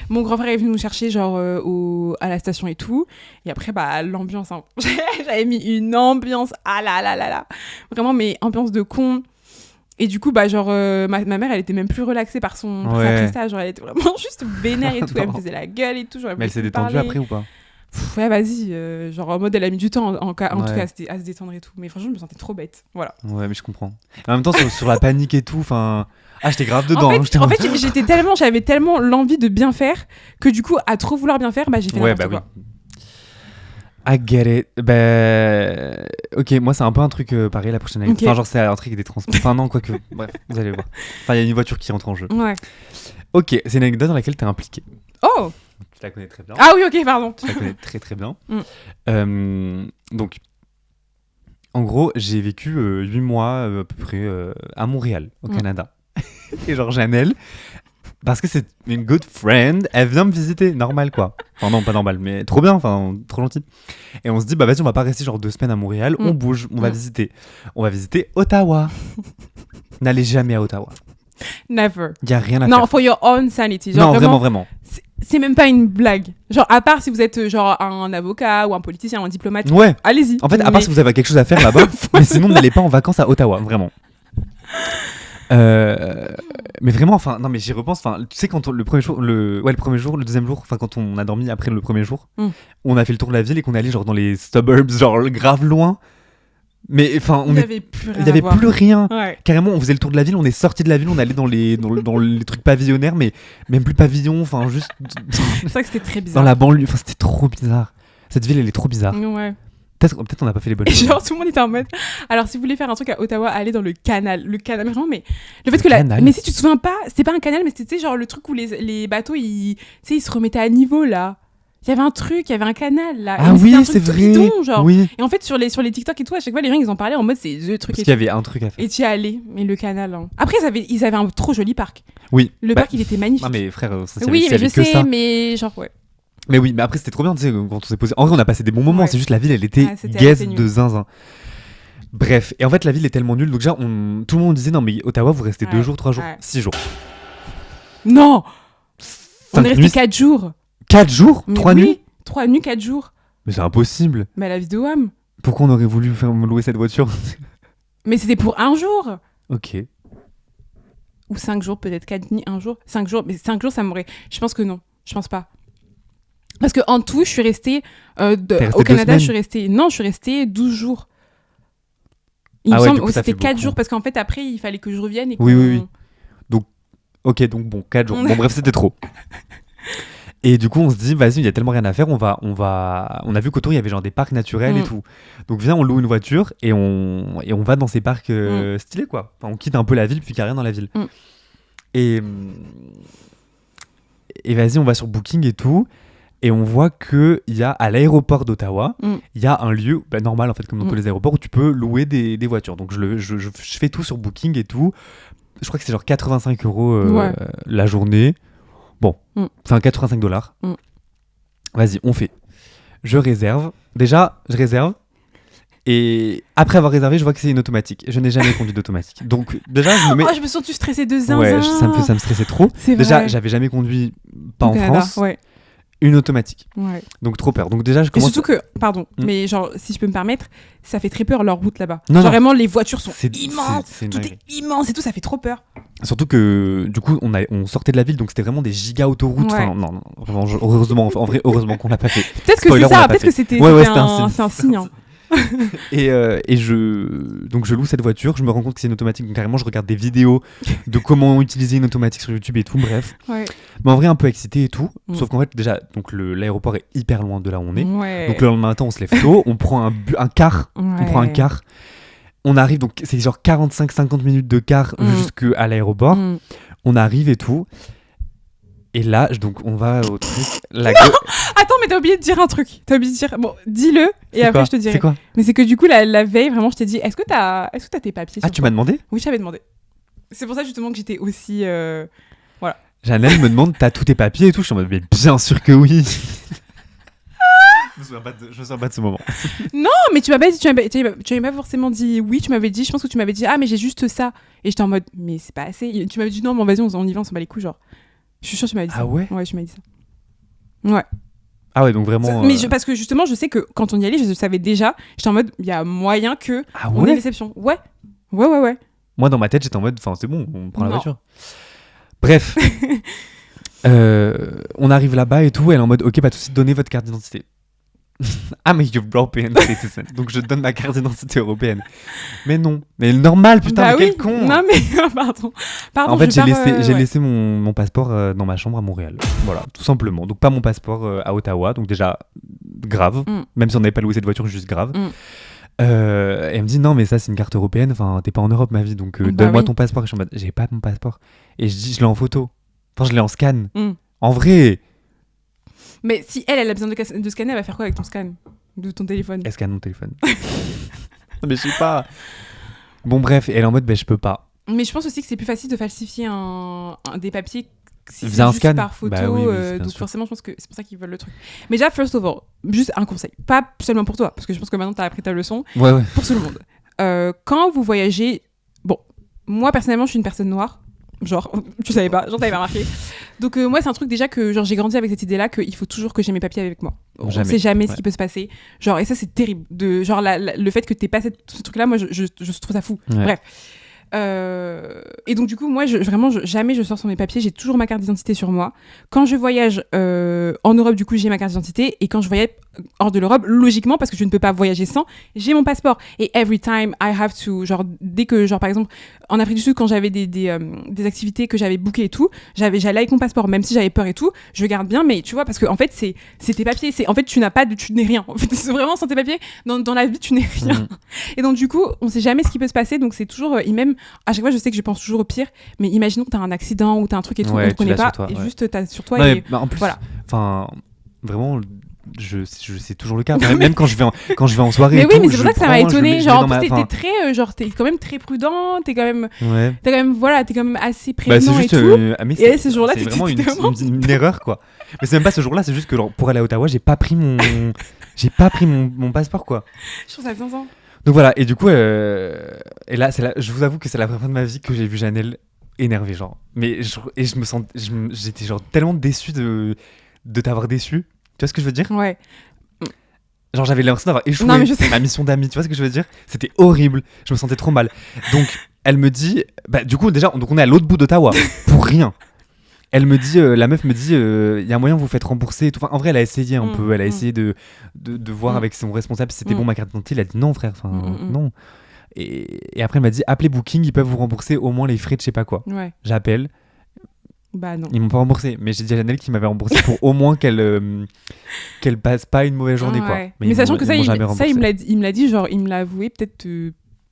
Mon grand frère est venu nous chercher, genre, à la station et tout. Et après, bah, l'ambiance. Hein. J'avais mis une ambiance. Ah là là là là. Vraiment, mais ambiance de con. Et du coup, bah, genre, ma mère, elle était même plus relaxée par sa prestation. Genre, elle était vraiment juste vénère et tout. Elle me faisait la gueule et tout. Genre, mais elle s'est détendue après ou pas? Ouais, vas-y, genre en mode elle a mis du temps en tout cas à se détendre et tout, mais franchement je me sentais trop bête, voilà. Ouais, mais je comprends. En même temps sur la panique et tout, enfin, j'étais grave dedans. En fait, j'avais tellement l'envie de bien faire que du coup à trop vouloir bien faire, bah j'ai fait n'importe quoi. Oui. I get it. Bah, ok, moi c'est un peu un truc pareil la prochaine année. Okay. Enfin, genre c'est un truc des transports. Enfin non, quoique. Bref, vous allez voir. Enfin, il y a une voiture qui rentre en jeu. Ouais. Ok, c'est une anecdote dans laquelle t'es impliqué. Oh. Tu la connais très bien. Ah oui, ok, pardon. Tu la connais très très bien. Donc, en gros, j'ai vécu 8 mois à peu près à Montréal, au Canada. Et genre, Janelle, parce que c'est une good friend, elle vient me visiter, normal quoi. Enfin non, pas normal, mais trop bien, enfin trop gentil. Et on se dit, bah vas-y, on va pas rester genre 2 semaines à Montréal, on bouge, on va visiter. On va visiter Ottawa. N'allez jamais à Ottawa. Never. Il y a rien à faire. Non, for your own sanity. Genre, non, vraiment. C'est même pas une blague. Genre, à part si vous êtes genre un avocat ou un politicien ou un diplomate, ouais. Allez-y. En fait, à part si vous avez quelque chose à faire là-bas, mais sinon, n'allez pas en vacances à Ottawa, vraiment. Mais vraiment, enfin, non, mais j'y repense. Enfin, tu sais, quand le premier jour, le deuxième jour, enfin, quand on a dormi après le premier jour, on a fait le tour de la ville et qu'on est allé genre dans les suburbs, genre grave loin. Mais enfin, il y avait plus rien. Ouais. Carrément, on faisait le tour de la ville, on est sorti de la ville, on allait dans les trucs pavillonnaires, mais même plus pavillon, enfin juste. C'est vrai que c'était très bizarre. Dans la banlieue, enfin c'était trop bizarre. Cette ville, elle est trop bizarre. Ouais. Peut-être on n'a pas fait les bonnes choses. Genre tout le monde était en mode. Alors si vous voulez faire un truc à Ottawa, allez dans le canal. Le canal, mais vraiment, mais le fait que mais si tu te souviens pas, c'était pas un canal, mais c'était genre le truc où les bateaux, ils se remettaient à niveau là. Il y avait un truc, il y avait un canal là. Ah oui, c'est vrai. Bidon, genre. Oui. Et en fait, sur les TikTok et tout, à chaque fois, les gens ils en parlaient en mode c'est the truc. Parce qu'il y avait un truc à faire. Et tu y allais, mais le canal. Hein. Après, ils avaient un trop joli parc. Oui. Le parc, il était magnifique. Non, mais frère, ça, oui, mais je sais, mais genre, ouais. Mais oui, mais après, c'était trop bien, tu sais, quand on s'est posé. En vrai, on a passé des bons moments, c'est juste la ville, elle était gaze de zinzin. Bref, et en fait, la ville est tellement nulle, donc déjà, tout le monde disait non, mais Ottawa, vous restez 2 jours, 3 jours, 6 jours. Non, on est resté 4 jours. 4 jours? 3 nuits? 3 nuits, 4 jours. Mais c'est impossible. Mais à la vie de WAM. Pourquoi on aurait voulu louer cette voiture? Mais c'était pour 1 jour. Ok. Ou 5 jours, peut-être 4 nuits, 1 jour. 5 jours, mais 5 jours, ça m'aurait. Je pense que non. Je pense pas. Parce qu'en tout, je suis restée. Au Canada, je suis restée 12 jours. Il me semble que c'était 4 jours, parce qu'en fait, après, il fallait que je revienne. Et oui. Donc, ok, donc bon, 4 jours. Bon, bref, c'était trop. Et du coup, on se dit, vas-y, il y a tellement rien à faire, on a vu qu'autour, il y avait genre des parcs naturels et tout. Donc, viens, on loue une voiture et on va dans ces parcs stylés, quoi. Enfin, on quitte un peu la ville, puis qu'il n'y a rien dans la ville. Et vas-y, on va sur Booking et tout. Et on voit qu'il y a, à l'aéroport d'Ottawa, il y a un lieu, normal, en fait, comme dans tous les aéroports, où tu peux louer des voitures. Donc, je fais tout sur Booking et tout. Je crois que c'est genre 85 € la journée. Bon, enfin $85. Vas-y, on fait. Je réserve. Déjà, je réserve. Et après avoir réservé, je vois que c'est une automatique. Je n'ai jamais conduit d'automatique. Donc déjà, je me mets... Oh, je me sens stressée de zinzin. Ouais, ça me stressait trop. Déjà, j'avais jamais conduit, pas en France. Ouais. Une automatique. Ouais. Donc trop peur. Donc déjà, je commence... Et surtout que, pardon, mais genre, si je peux me permettre, ça fait très peur leur route là-bas. Non, genre vraiment, les voitures sont immenses. Tout est immense et tout, ça fait trop peur. Surtout que, du coup, on sortait de la ville, donc c'était vraiment des giga autoroutes. Ouais. Enfin, non, heureusement, en vrai, heureusement qu'on l'a pas fait. Peut-être que c'est ça, peut-être que c'était un signe. Hein. Et donc je loue cette voiture, je me rends compte que c'est une automatique, donc carrément je regarde des vidéos de comment utiliser une automatique sur YouTube et tout, bref. Ouais. Mais en vrai un peu excité et tout, sauf qu'en fait déjà donc l'aéroport est hyper loin de là où on est. Ouais. Donc le lendemain matin on se lève tôt, on prend un car, on arrive, donc c'est genre 45-50 minutes de car jusqu'à l'aéroport. On arrive et tout. Et là, donc on va au truc. Attends, mais t'as oublié de dire un truc. Bon, dis-le et après je te dirai. C'est quoi? Mais c'est que du coup, la veille, vraiment, je t'ai dit, est-ce que t'as tes papiers? Ah, tu m'as demandé? Oui, je t'avais demandé. C'est pour ça justement que j'étais aussi. Voilà. Janelle me demande, t'as tous tes papiers et tout? Je suis en mode, mais bien sûr que oui. Je me souviens pas de ce moment. Non, mais tu m'avais pas forcément dit oui, je pense que tu m'avais dit ah mais j'ai juste ça. Et j'étais en mode mais c'est pas assez. Tu m'avais dit non, bon vas-y on y va, on s'en bat les couilles genre. Je suis sûre que tu m'avais dit ça. Ah ouais ? Ouais, tu m'avais dit ça. Ouais. Ah ouais, donc vraiment... Mais parce que justement, je sais que quand on y allait, je savais déjà, j'étais en mode il y a moyen que on ait déception. Ouais. Moi dans ma tête, j'étais en mode enfin c'est bon, on prend la voiture. Bref. On arrive là-bas et tout, elle est en mode ok, pas de soucis, donnez votre carte d'identité. I'm a European citizen, donc je donne ma carte d'identité européenne. Mais non, mais normal, putain, bah mais oui. quel con. Non mais pardon. En fait, j'ai laissé mon passeport dans ma chambre à Montréal. Voilà, tout simplement. Donc pas mon passeport à Ottawa, donc déjà grave, même si on n'avait pas loué cette voiture, juste grave. Elle me dit non mais ça c'est une carte européenne, enfin t'es pas en Europe ma vie, donc donne-moi ton passeport. Et je suis en mode j'ai pas mon passeport. Et je dis je l'ai en photo, enfin je l'ai en scan. En vrai. Mais si elle a besoin de scanner, elle va faire quoi avec ton scan de ton téléphone? Elle scanne mon téléphone. Mais je sais pas. Bon bref, elle est en mode je peux pas. Mais je pense aussi que c'est plus facile de falsifier des papiers si via un juste scan par photo, bah oui, donc forcément je pense que c'est pour ça qu'ils veulent le truc. Mais déjà first of all, juste un conseil, pas seulement pour toi parce que je pense que maintenant t'as appris ta leçon. Ouais. Pour tout le monde. Quand vous voyagez, bon, moi personnellement je suis une personne noire. Genre, tu savais pas, t'avais pas remarqué. Donc moi c'est un truc déjà que genre j'ai grandi avec cette idée là qu'il faut toujours que j'ai mes papiers avec moi. On sait jamais ce qui peut se passer. Genre et ça c'est terrible de genre le fait que t'aies pas ce truc là, moi je trouve ça fou. Ouais. Bref. Et donc du coup moi jamais je sors sans mes papiers, j'ai toujours ma carte d'identité sur moi. Quand je voyage en Europe du coup j'ai ma carte d'identité et quand je voyage hors de l'Europe logiquement parce que je ne peux pas voyager sans, j'ai mon passeport et every time I have to, genre dès que genre par exemple en Afrique du Sud quand j'avais des activités que j'avais bookées et tout, j'allais avec mon passeport même si j'avais peur et tout, je garde bien mais tu vois parce que en fait c'est tes papiers, c'est en fait tu n'es rien en fait, c'est vraiment sans tes papiers dans la vie tu n'es rien. Et donc du coup on sait jamais ce qui peut se passer donc c'est toujours même à chaque fois je sais que je pense toujours au pire mais imaginons que t'as un accident ou t'as un truc et tout on ne connaît pas et juste t'as sur toi et en plus, voilà. Enfin vraiment c'est toujours le cas même quand je vais en soirée mais et oui tout, mais c'est pour ça que ça m'a étonné genre en plus t'es très t'es quand même très prudent t'es quand même voilà t'es quand même assez prévenant et tout et ce jour-là c'est vraiment une erreur quoi mais c'est même pas ce jour-là c'est juste que genre, pour aller à Ottawa j'ai pas pris mon passeport quoi. Je trouve ça 500. Donc voilà et du coup et là je vous avoue que c'est la première fois de ma vie que j'ai vu Janelle énervée genre mais j'étais genre tellement déçu de t'avoir déçu. Tu vois ce que je veux dire ? Ouais. Genre j'avais l'impression d'avoir échoué ma mission d'amis, tu vois ce que je veux dire ? C'était horrible, je me sentais trop mal. Donc elle me dit, du coup déjà on est à l'autre bout d'Ottawa, pour rien. Elle me dit, la meuf me dit, y a moyen vous faites rembourser et tout. Enfin, en vrai elle a essayé un peu, elle a essayé de voir avec son responsable si c'était bon ma carte d'identité, il a dit non frère, enfin non. Et après elle m'a dit, appelez Booking, ils peuvent vous rembourser au moins les frais de je sais pas quoi. Ouais. J'appelle. Bah non. Ils m'ont pas remboursé, mais j'ai dit à Janelle qui m'avait remboursé pour au moins qu'elle passe pas une mauvaise journée quoi. Mais sachant que ça il me l'a dit genre il me l'a avoué peut-être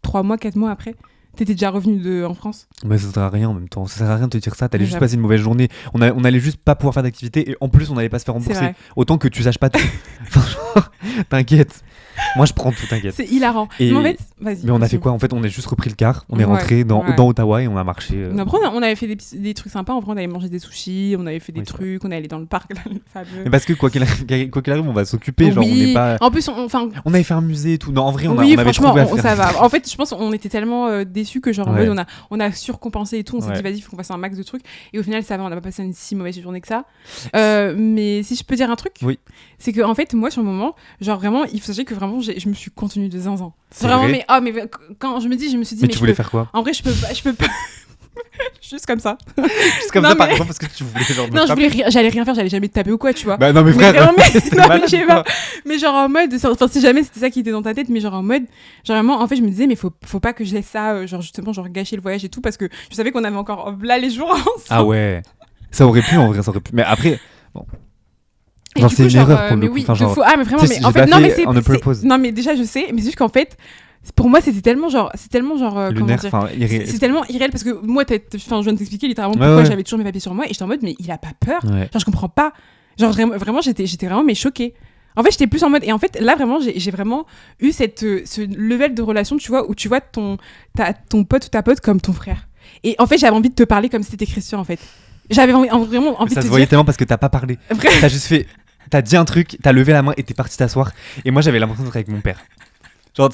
3 mois 4 mois après. T'étais déjà revenu en France. Mais ça sert à rien en même temps. Ça sert à rien de te dire ça. T'allais juste passer une mauvaise journée. On allait juste pas pouvoir faire d'activité et en plus on allait pas se faire rembourser. Autant que tu saches pas tout. Enfin, genre, t'inquiète. Moi je prends tout, t'inquiète. C'est hilarant. Et... Mais en fait, vas-y. Mais on a fait quoi ? En fait, on a juste repris le car. On est rentré dans Ottawa et on a marché. Après, on avait fait des trucs sympas. En vrai, on avait mangé des sushis. On avait fait des trucs. On est allé dans le parc. Mais parce que quoi qu'il arrive, on va s'occuper. Genre, on est pas. En plus, on avait fait un musée et tout. Non, en vrai, on avait trouvé à faire. Ça va. En fait, je pense qu'on était tellement déçus que genre on a surcompensé et tout. On s'est dit vas-y, il faut qu'on fasse un max de trucs. Et au final, ça va. On n'a pas passé une si mauvaise journée que ça. Mais si je peux dire un truc, c'est que en fait, moi, sur le moment, genre vraiment, il faut sachez que vraiment, je me suis contenue de zinzin. C'est vraiment, vrai mais quand je me dis, mais tu voulais faire quoi ? En vrai, je peux pas. Juste comme ça. Juste comme ça, par exemple, parce que tu voulais genre. Non, j'allais rien faire, j'allais jamais te taper ou quoi, tu vois. Bah non, mais frère. Mais genre en mode, enfin, si jamais c'était ça qui était dans ta tête, mais genre en mode, genre vraiment, en fait, je me disais, mais faut pas que je laisse ça, genre justement, genre gâcher le voyage et tout, parce que je savais qu'on avait encore là les jours ensemble. Ah ouais. Ça aurait pu, en vrai, ça aurait pu. Mais après, bon. Genre, c'est une erreur pour le coup. Ah, mais vraiment, mais en fait, non, mais déjà, je sais, mais c'est juste qu'en fait. Pour moi, c'est tellement genre lunaire, c'est tellement irréel parce que moi je viens de t'expliquer littéralement pourquoi j'avais toujours mes papiers sur moi et j'étais en mode mais il a pas peur. Genre je comprends pas. Genre vraiment j'étais vraiment mais choquée. En fait, j'étais plus en mode et en fait là vraiment j'ai vraiment eu ce level de relation, tu vois, où tu vois ton pote ou ta pote comme ton frère. Et en fait, j'avais envie de te parler comme si t'étais Christian en fait. J'avais vraiment envie de te dire. Ça se voyait tellement parce que t'as pas parlé. T'as juste fait T'as dit un truc, t'as levé la main et t'es parti t'asseoir. Et moi, j'avais l'impression d'être avec mon père. Genre,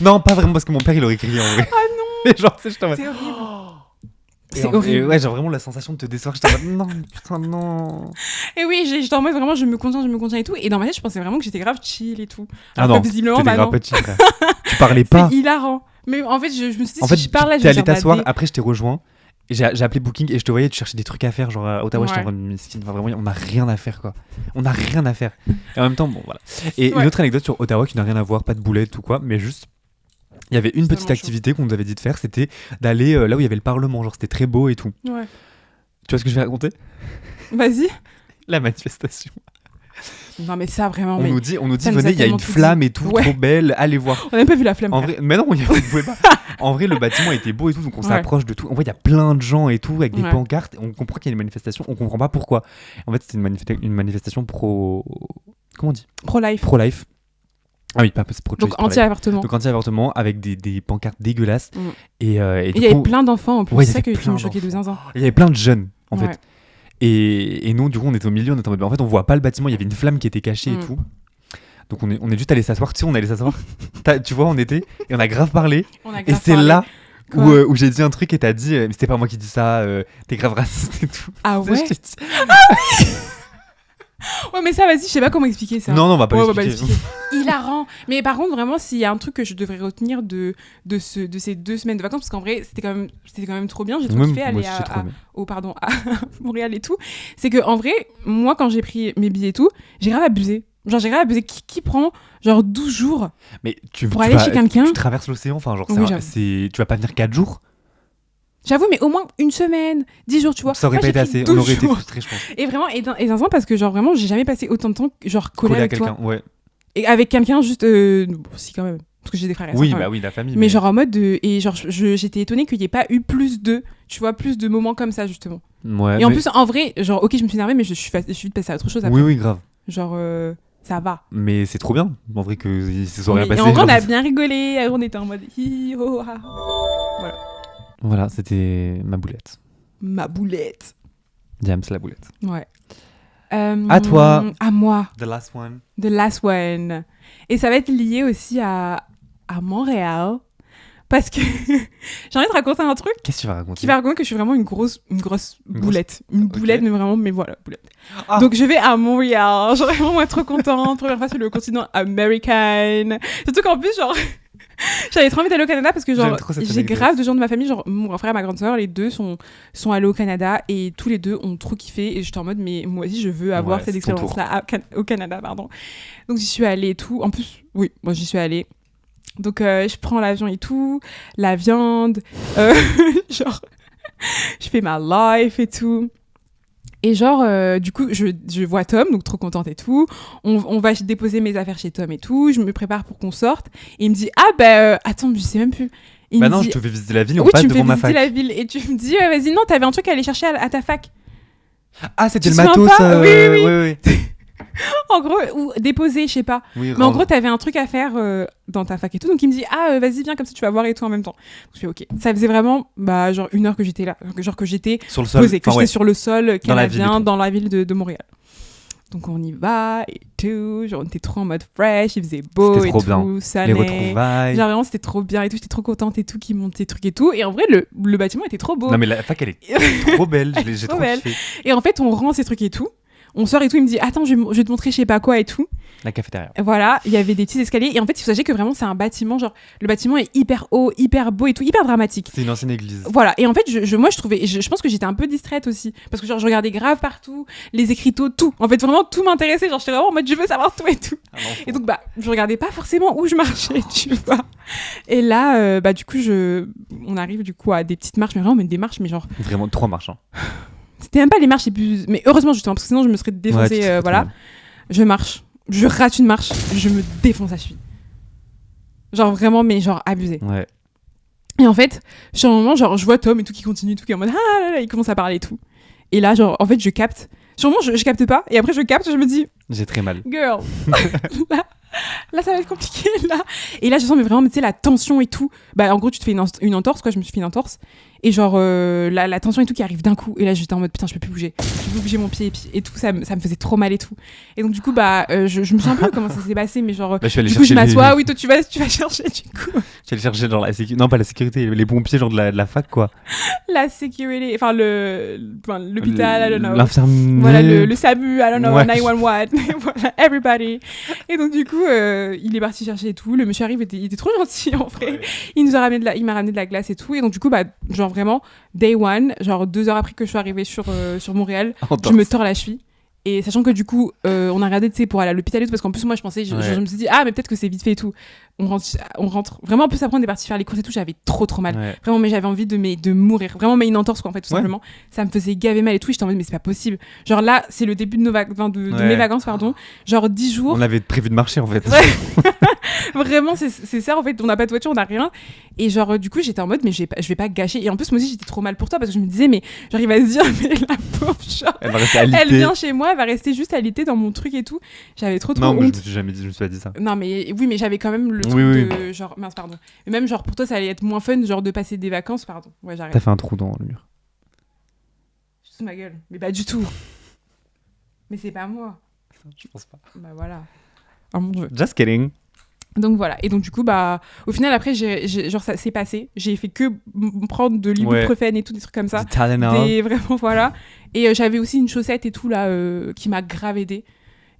non, pas vraiment parce que mon père, il aurait crié en vrai. Ah non. Mais genre, tu sais, je t'en mode... C'est horrible. C'est horrible. Ouais, j'ai vraiment la sensation de te décevoir. J'étais en mode, non, putain, non. Et oui, j'étais en mode vraiment, je me contiens et tout. Et dans ma tête, je pensais vraiment que j'étais grave chill et tout. Ah non, visiblement, t'étais grave non. pas chill, frère. Tu parlais pas. C'est hilarant. Mais en fait, je me suis dit, En si fait, je parle là, je t'es vais allé t'asseoir, regarder. après je t'ai rejoint. Et j'ai appelé Booking et je te voyais, tu cherchais des trucs à faire. Genre à Ottawa, Ouais. j'étais en mode, enfin, vraiment, on n'a rien à faire quoi. On n'a rien à faire. Et en même temps, bon, voilà. Et Ouais. une autre anecdote sur Ottawa qui n'a rien à voir, pas de boulettes ou quoi, mais juste. Il y avait une petite tellement activité qu'on nous avait dit de faire, c'était d'aller là où il y avait le Parlement. Genre, c'était très beau et tout. Ouais. Tu vois ce que je vais raconter? Vas-y. La manifestation. Non, mais ça, vraiment. On mais nous dit, ça nous a venez, il y a tellement une tout flamme dit. et tout, Ouais. trop belle, allez voir. On n'a même pas vu la flamme. En frère. vrai, mais non, vous pouvez pas. En vrai, le bâtiment était beau et tout, donc on Ouais. s'approche de tout. En vrai, il y a plein de gens et tout, avec des Ouais. pancartes. On comprend qu'il y a une manifestation, on comprend pas pourquoi. En fait, c'était une manifestation pro. Comment on dit? Pro-life. Pro-life. Ah oui, pas pro-choice. Donc, pro-life. anti-avortement. Donc anti-avortement avec des pancartes dégueulasses. Mm. Et Et du il y avait coup, plein d'enfants en plus. Ouais, il y c'est ça avait qui plein me choquait de zinzin. il y avait plein de jeunes, en Ouais. fait. Et nous, du coup, on était au milieu, on était en mode, en fait, on voit pas le bâtiment, il y avait une flamme qui était cachée et Mm. tout. Donc on est juste allé s'asseoir, tu sais, on allait s'asseoir. Tu vois, on était, et on a grave parlé. On a Et grave c'est parlé. là Quoi où j'ai dit un truc et t'as dit, mais c'était pas moi qui dis ça, t'es grave raciste et tout. Ah Tu sais, ouais. je t'ai dit- Ouais, mais ça, vas-y, je sais pas comment expliquer ça. Non, on va pas Ouais, on va pas l'expliquer. l'expliquer. Hilarant. Mais par contre, vraiment, s'il y a un truc que je devrais retenir de ces 2 semaines de vacances, parce qu'en vrai, c'était quand même trop bien. J'ai trop Même kiffé moi aller aussi, j'ai trop aimé. à Montréal et tout. C'est que en vrai, moi, quand j'ai pris mes billets et tout, j'ai grave abusé. Genre, j'ai grave abusé. Qui prend genre 12 jours Mais tu pour aller chez quelqu'un? Tu traverses l'océan, enfin, genre, Oui, j'avoue. tu vas pas venir 4 jours. J'avoue, mais au moins une semaine, 10 jours, tu vois. Ça aurait Moi, pas j'ai été pris assez, 12 on aurait été jours. frustrés, je pense. Et vraiment, et zinzin, parce que genre vraiment, j'ai jamais passé autant de temps genre collé Coller à avec toi. quelqu'un, ouais. Et avec quelqu'un juste... bon, si, quand même. Parce que j'ai des frères et sœurs. Oui, quand même. bah oui, la famille. Mais genre en mode de... Et genre, j'étais étonnée qu'il n'y ait pas eu plus de moments comme ça, justement. Ouais, Et en mais- plus, en vrai, genre, ok, je me suis énervée, mais je suis vite passée à autre chose après. Oui, oui, grave. Genre, ça va. Mais c'est trop bien, en vrai, que ça soit rien Et passé. en vrai, on a genre. bien rigolé. On était en mode hi, ho, ha. Voilà, c'était ma boulette. Ma boulette. James, la boulette. Ouais. À toi. À moi. The last one. The last one. Et ça va être lié aussi à Montréal. Parce que j'ai envie de raconter un truc Qu'est-ce que tu vas raconter? qui va raconter que je suis vraiment une grosse boulette. Une Ok. boulette, mais vraiment, mais voilà, boulette. Ah. Donc je vais à Montréal. Genre vraiment, moi, trop contente. Première fois sur le continent américain. Surtout qu'en plus, genre, j'avais trop envie d'aller au Canada parce que, J'aime genre, trop cette j'ai anecdote. grave de gens de ma famille, genre mon grand frère et ma grande sœur, les deux sont allés au Canada et tous les deux ont trop kiffé. Et j'étais en mode, mais moi aussi, je veux avoir Ouais, cette c'est ton expérience-là au Canada, pardon. Donc j'y suis allée et tout. En plus, oui, moi j'y suis allée. Donc je prends l'avion et tout, la viande, genre je fais ma life et tout. Et genre du coup je vois Tom, donc trop contente et tout. On va déposer mes affaires chez Tom et tout. Je me prépare pour qu'on sorte. Et il me dit attends, je sais même plus. Il Bah me non, dit, je te fais visiter la ville, on oui, passe tu me fais devant ma visiter fac. la ville et tu me dis vas-y, non, t'avais un truc à aller chercher à ta fac. Ah, c'était Tu le te souviens matos. pas? Oui, oui, oui. En gros, ou déposer, je sais pas. Oui, Mais en rendre. gros, t'avais un truc à faire dans ta fac et tout. Donc, il me dit, vas-y, viens, comme ça, tu vas voir et tout en même temps. Donc, je fais, ok. Ça faisait vraiment, genre, 1 heure que j'étais là. Genre, que j'étais sur le sol. posée, que Enfin, j'étais ouais. sur le sol Dans la ville et canadien, tout. dans la ville de Montréal. Donc, on y va et tout. Genre, on était trop en mode fresh, il faisait beau C'était et trop tout. bien. Ça Les allait. retrouvailles. Genre, vraiment, c'était trop bien et tout. J'étais trop contente et tout, qui monte des trucs et tout. Et en vrai, le bâtiment était trop beau. Non, mais la fac, elle est trop belle. J'ai Trop trop belle. kiffé. Et en fait, on rend ces trucs et tout. On sort et tout. Il me dit, attends, je vais te montrer je sais pas quoi et tout. La cafétéria. Voilà, il y avait des petits escaliers. Et en fait, il faut sachez que vraiment, c'est un bâtiment, genre, le bâtiment est hyper haut, hyper beau et tout, hyper dramatique. C'est une ancienne église. Voilà, et en fait, moi, je trouvais, je pense que j'étais un peu distraite aussi. Parce que, genre, je regardais grave partout, les écriteaux, tout. En fait, vraiment, tout m'intéressait. Genre, j'étais vraiment en mode, je veux savoir tout et tout. Ah non, Et donc, je regardais pas forcément où je marchais, tu vois. Et là, du coup, on arrive, du coup, à des petites marches, mais vraiment, des marches, mais genre, Vraiment 3 marches. Hein. c'était même pas les marches les plus. Mais heureusement, justement, parce que sinon, je me serais Ouais, défoncée, tu te fais voilà. trop mal. Je marche, je rate une marche, je me défonce à cheville. Genre vraiment, mais genre abusé. Ouais. Et en fait, sur un moment, genre, je vois Tom et tout qui continue, tout qui est en mode ah là là, il commence à parler et tout. Et là, genre, en fait, je capte. Sur un moment, je capte pas. Et après, je capte, je me dis, J'ai très mal. girl, là, ça va être compliqué, là. Et là, je sens, mais vraiment, tu sais, la tension et tout. Bah, en gros, tu te fais une entorse, quoi. Je me suis fait une entorse. Et genre, la tension et tout qui arrive d'un coup. Et là, j'étais en mode, putain, je peux plus bouger. Je peux plus bouger mon pied et tout. Ça me faisait trop mal et tout. Et donc, du coup, je me souviens plus comment ça s'est passé. Mais genre, du coup, je m'assois. Oui, toi, tu vas chercher, du coup. Tu vas chercher, genre, non, pas la sécurité, les pompiers, genre de la fac, quoi. La sécurité, enfin, l'hôpital, I don't know. L'infirmier. Voilà, le SAMU, I don't know, Ouais. 911. Voilà, everybody. Et donc, du coup, il est parti chercher et tout. Le monsieur arrive, il était trop gentil, en vrai. Ouais. Il m'a ramené de la glace et tout. Et donc, du coup, genre vraiment, day one, genre 2 heures après que je suis arrivée sur Montréal, je me tords la cheville. Et sachant que du coup, on a regardé, tu sais, pour aller à l'hôpital et tout, parce qu'en plus, moi, je pensais, je me suis dit, ah, mais peut-être que c'est vite fait et tout. On rentre. Vraiment, en plus, après, on est parti faire les courses et tout, j'avais trop mal. Ouais. Vraiment, mais j'avais envie de mourir. Vraiment, mais une entorse, quoi, en fait, tout simplement. Ça me faisait gaver mal et tout. Et j'étais en mode, mais c'est pas possible. Genre là, c'est le début de mes vacances, pardon. Genre 10 jours. On avait prévu de marcher, en fait. Vraiment, c'est ça, en fait. On n'a pas de voiture, on n'a rien. Et genre, du coup, j'étais en mode, mais je vais pas gâcher. Et en plus, moi aussi, j'étais trop mal pour toi parce que je me disais, mais genre, il va se dire, mais la pauvre, genre, elle vient chez moi, elle va rester juste alitée dans mon truc et tout. J'avais trop honte. Non, mais je me suis jamais dit, je me suis pas dit ça. Non, mais oui, mais j'avais quand même le truc de genre, mince, pardon. Et même, genre, pour toi, ça allait être moins fun, genre, de passer des vacances, pardon. Ouais, j'arrête. T'as fait un trou dans le mur. Sous ma gueule. Mais pas du tout. Mais c'est pas moi. Je pense pas. Bah voilà. Oh mon Dieu. Just kidding. Donc voilà, et donc du coup, au final, après, genre ça s'est passé. J'ai fait que prendre de l'ibuprofène et tout, des trucs comme ça. Vraiment, voilà. Et j'avais aussi une chaussette et tout, là, qui m'a grave aidée.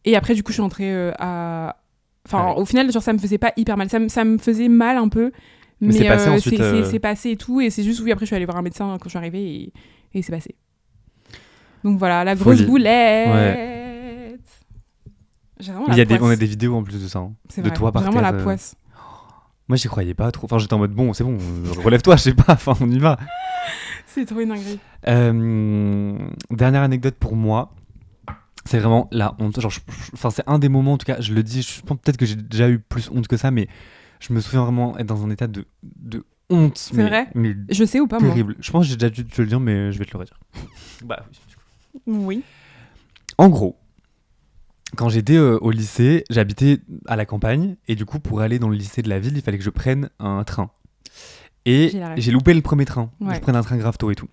Et après, du coup, je suis entrée à... Enfin, au final, genre, ça me faisait pas hyper mal. Ça me faisait mal un peu. Mais c'est passé ensuite. C'est passé et tout. Et c'est juste, oui, après, je suis allée voir un médecin quand je suis arrivée et c'est passé. Donc voilà, la grosse boulette. Ouais. On a des vidéos en plus de ça. Hein. C'est de vrai, toi par vraiment terre. La poisse. Moi, j'y croyais pas trop. Enfin, j'étais en mode, bon, c'est bon, relève-toi, je sais pas, enfin, on y va. C'est trop une dinguerie. Dernière anecdote pour moi. C'est vraiment la honte. Genre, c'est un des moments, en tout cas, je le dis, je pense peut-être que j'ai déjà eu plus honte que ça, mais je me souviens vraiment être dans un état de honte. C'est vrai mais je sais ou pas, terrible. Moi. Je pense que j'ai déjà dû te le dire, mais je vais te le redire. Bah oui. En gros, quand j'étais au lycée, j'habitais à la campagne, et du coup, pour aller dans le lycée de la ville, il fallait que je prenne un train. Et j'ai loupé le premier train. Ouais. Je prenais un train grave tôt et tout.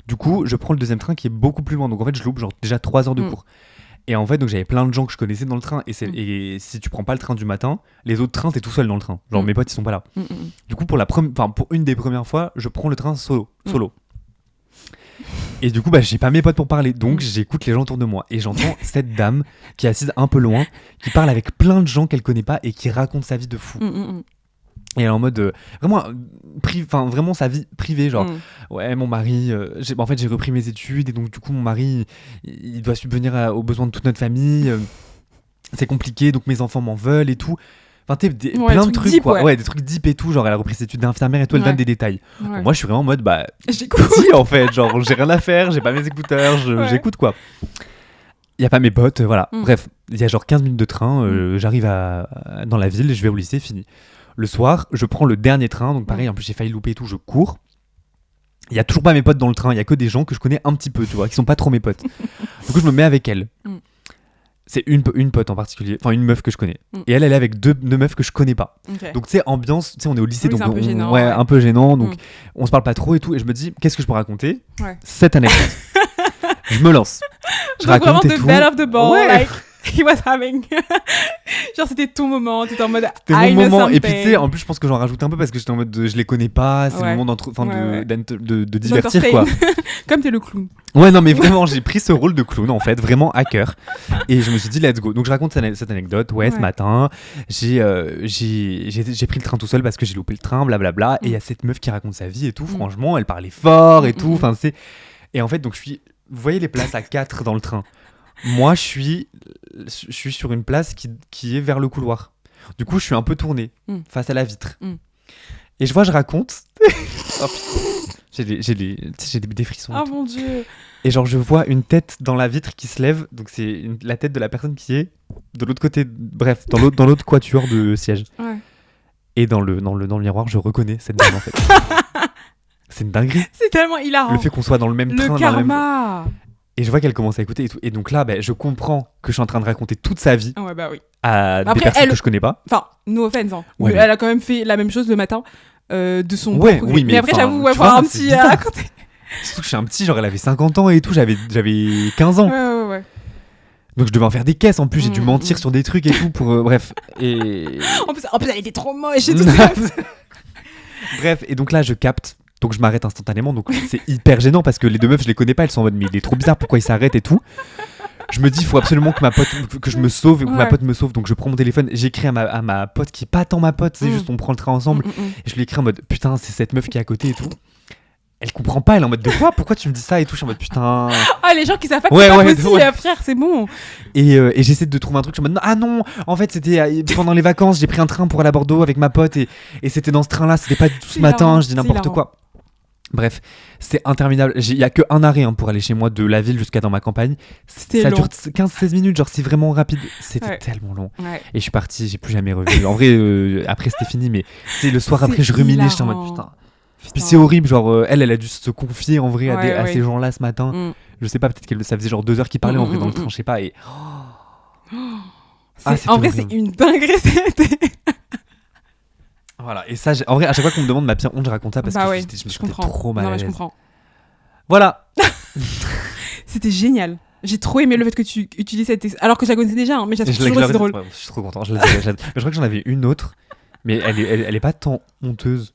Du coup, je prends le deuxième train qui est beaucoup plus loin. Donc en fait, je loupe genre déjà 3 heures de cours. Et en fait, donc j'avais plein de gens que je connaissais dans le train. Et si tu prends pas le train du matin, les autres trains, t'es tout seul dans le train. Genre mes potes, ils sont pas là. Du coup, pour une des premières fois, je prends le train solo. Et du coup, j'ai pas mes potes pour parler. Donc j'écoute les gens autour de moi. Et j'entends cette dame qui est assise un peu loin, qui parle avec plein de gens qu'elle connaît pas et qui raconte sa vie de fou. Et elle est en mode vraiment sa vie privée, genre ouais, mon mari en fait j'ai repris mes études et donc du coup mon mari il doit subvenir aux besoins de toute notre famille, c'est compliqué donc mes enfants m'en veulent et tout, enfin plein de trucs deep, quoi. Ouais, des trucs deep et tout, genre elle a repris ses études d'infirmière et tout, elle donne des détails. Bon, moi je suis vraiment en mode j'écoute en fait, genre j'ai rien à faire, j'ai pas mes écouteurs, j'écoute quoi. Il y a pas mes potes, voilà. Bref, il y a genre 15 minutes de train, j'arrive dans la ville, je vais au lycée, fini. Le soir, je prends le dernier train, donc pareil, en plus j'ai failli louper et tout, je cours. Il y a toujours pas mes potes dans le train, il y a que des gens que je connais un petit peu, tu vois, qui sont pas trop mes potes. Du coup, je me mets avec elle. C'est une pote en particulier, enfin une meuf que je connais. Et elle est avec deux meufs que je connais pas. Okay. Donc tu sais, ambiance, tu sais, on est au lycée, donc un peu gênant, un peu gênant, donc on se parle pas trop et tout. Et je me dis, qu'est-ce que je peux raconter cette anecdote. Je me lance. Je raconte et tout. Bell of the ball, like he was having. Genre c'était ton moment, t'étais en mode c'était mon moment. Et puis tu sais, en plus je pense que j'en rajoute un peu parce que j'étais en mode je les connais pas, c'est le moment de divertir quoi. Comme t'es le clown. Ouais, non mais vraiment j'ai pris ce rôle de clown en fait, vraiment à cœur. Et je me suis dit let's go. Donc je raconte cette anecdote. Ouais, ce matin j'ai pris le train tout seul parce que j'ai loupé le train, blablabla. Et il y a cette meuf qui raconte sa vie et tout. Franchement, elle parlait fort et tout. Enfin c'est. Et en fait donc vous voyez les places à 4 dans le train. Moi, je suis sur une place qui est vers le couloir. Du coup, je suis un peu tourné face à la vitre. Et je raconte. Oh, j'ai des frissons. Oh mon Dieu. Et genre, je vois une tête dans la vitre qui se lève. Donc, c'est la tête de la personne qui est de l'autre côté. Bref, dans l'autre quatuor de siège. Ouais. Et dans le miroir, je reconnais cette dame en fait. C'est une dinguerie. C'est tellement hilarant. Le fait qu'on soit dans le même train. Le karma. Et je vois qu'elle commence à écouter et tout. Et donc là, je comprends que je suis en train de raconter toute sa vie oui. à des personnes que je connais pas. Enfin, no offense. Hein. Ouais, elle a quand même fait la même chose le matin. de son ouais, oui, mais après j'avoue tu avoir vois, un petit à raconter. Surtout que je suis un petit, genre elle avait 50 ans et tout, j'avais 15 ans. Ouais. Donc je devais en faire des caisses, en plus j'ai dû mentir sur des trucs et tout pour bref. Et en plus elle était trop moche et tout ça. Bref, et donc là je capte. Donc je m'arrête instantanément, donc c'est hyper gênant parce que les deux meufs je les connais pas, elles sont en mode mais il est trop bizarre, pourquoi il s'arrête et tout. Je me dis il faut absolument que je me sauve, que ma pote me sauve, donc je prends mon téléphone, j'écris à ma pote qui est pas tant ma pote, c'est juste on prend le train ensemble, et je lui écris en mode putain c'est cette meuf qui est à côté et tout. Elle comprend pas, elle est en mode de quoi, pourquoi tu me dis ça et tout, je suis en mode putain. Ah les gens qui savent pas que c'est pas possible, frère c'est bon. Et j'essaie de trouver un truc, je suis en mode ah non, en fait c'était pendant les vacances, j'ai pris un train pour aller à Bordeaux avec ma pote et c'était dans ce train là, c'était pas du tout ce matin, je dis n'importe quoi. Bref, c'était interminable. Il y a que un arrêt pour aller chez moi de la ville jusqu'à dans ma campagne. Ça dure 15-16 minutes, genre c'est vraiment rapide. C'était tellement long. Ouais. Et je suis parti, j'ai plus jamais revu. En vrai, après c'était fini, mais c'est le soir après je ruminais, j'étais en mode putain. Puis c'est horrible, genre elle a dû se confier en vrai à ces gens-là ce matin. Je sais pas, peut-être que ça faisait genre 2 heures qu'ils parlaient en vrai dans le train, je sais pas. Et en vrai c'est une dinguerie. Voilà, et ça, en vrai, à chaque fois qu'on me demande ma pire honte, je raconte ça parce que je me sentais trop mal à l'aise. Je comprends. Voilà. C'était génial. J'ai trop aimé le fait que tu utilises cette alors que je la connaissais déjà, hein, mais je la trouve toujours aussi drôle. Ouais, je suis trop content. Mais je crois que j'en avais une autre, mais elle est pas tant honteuse.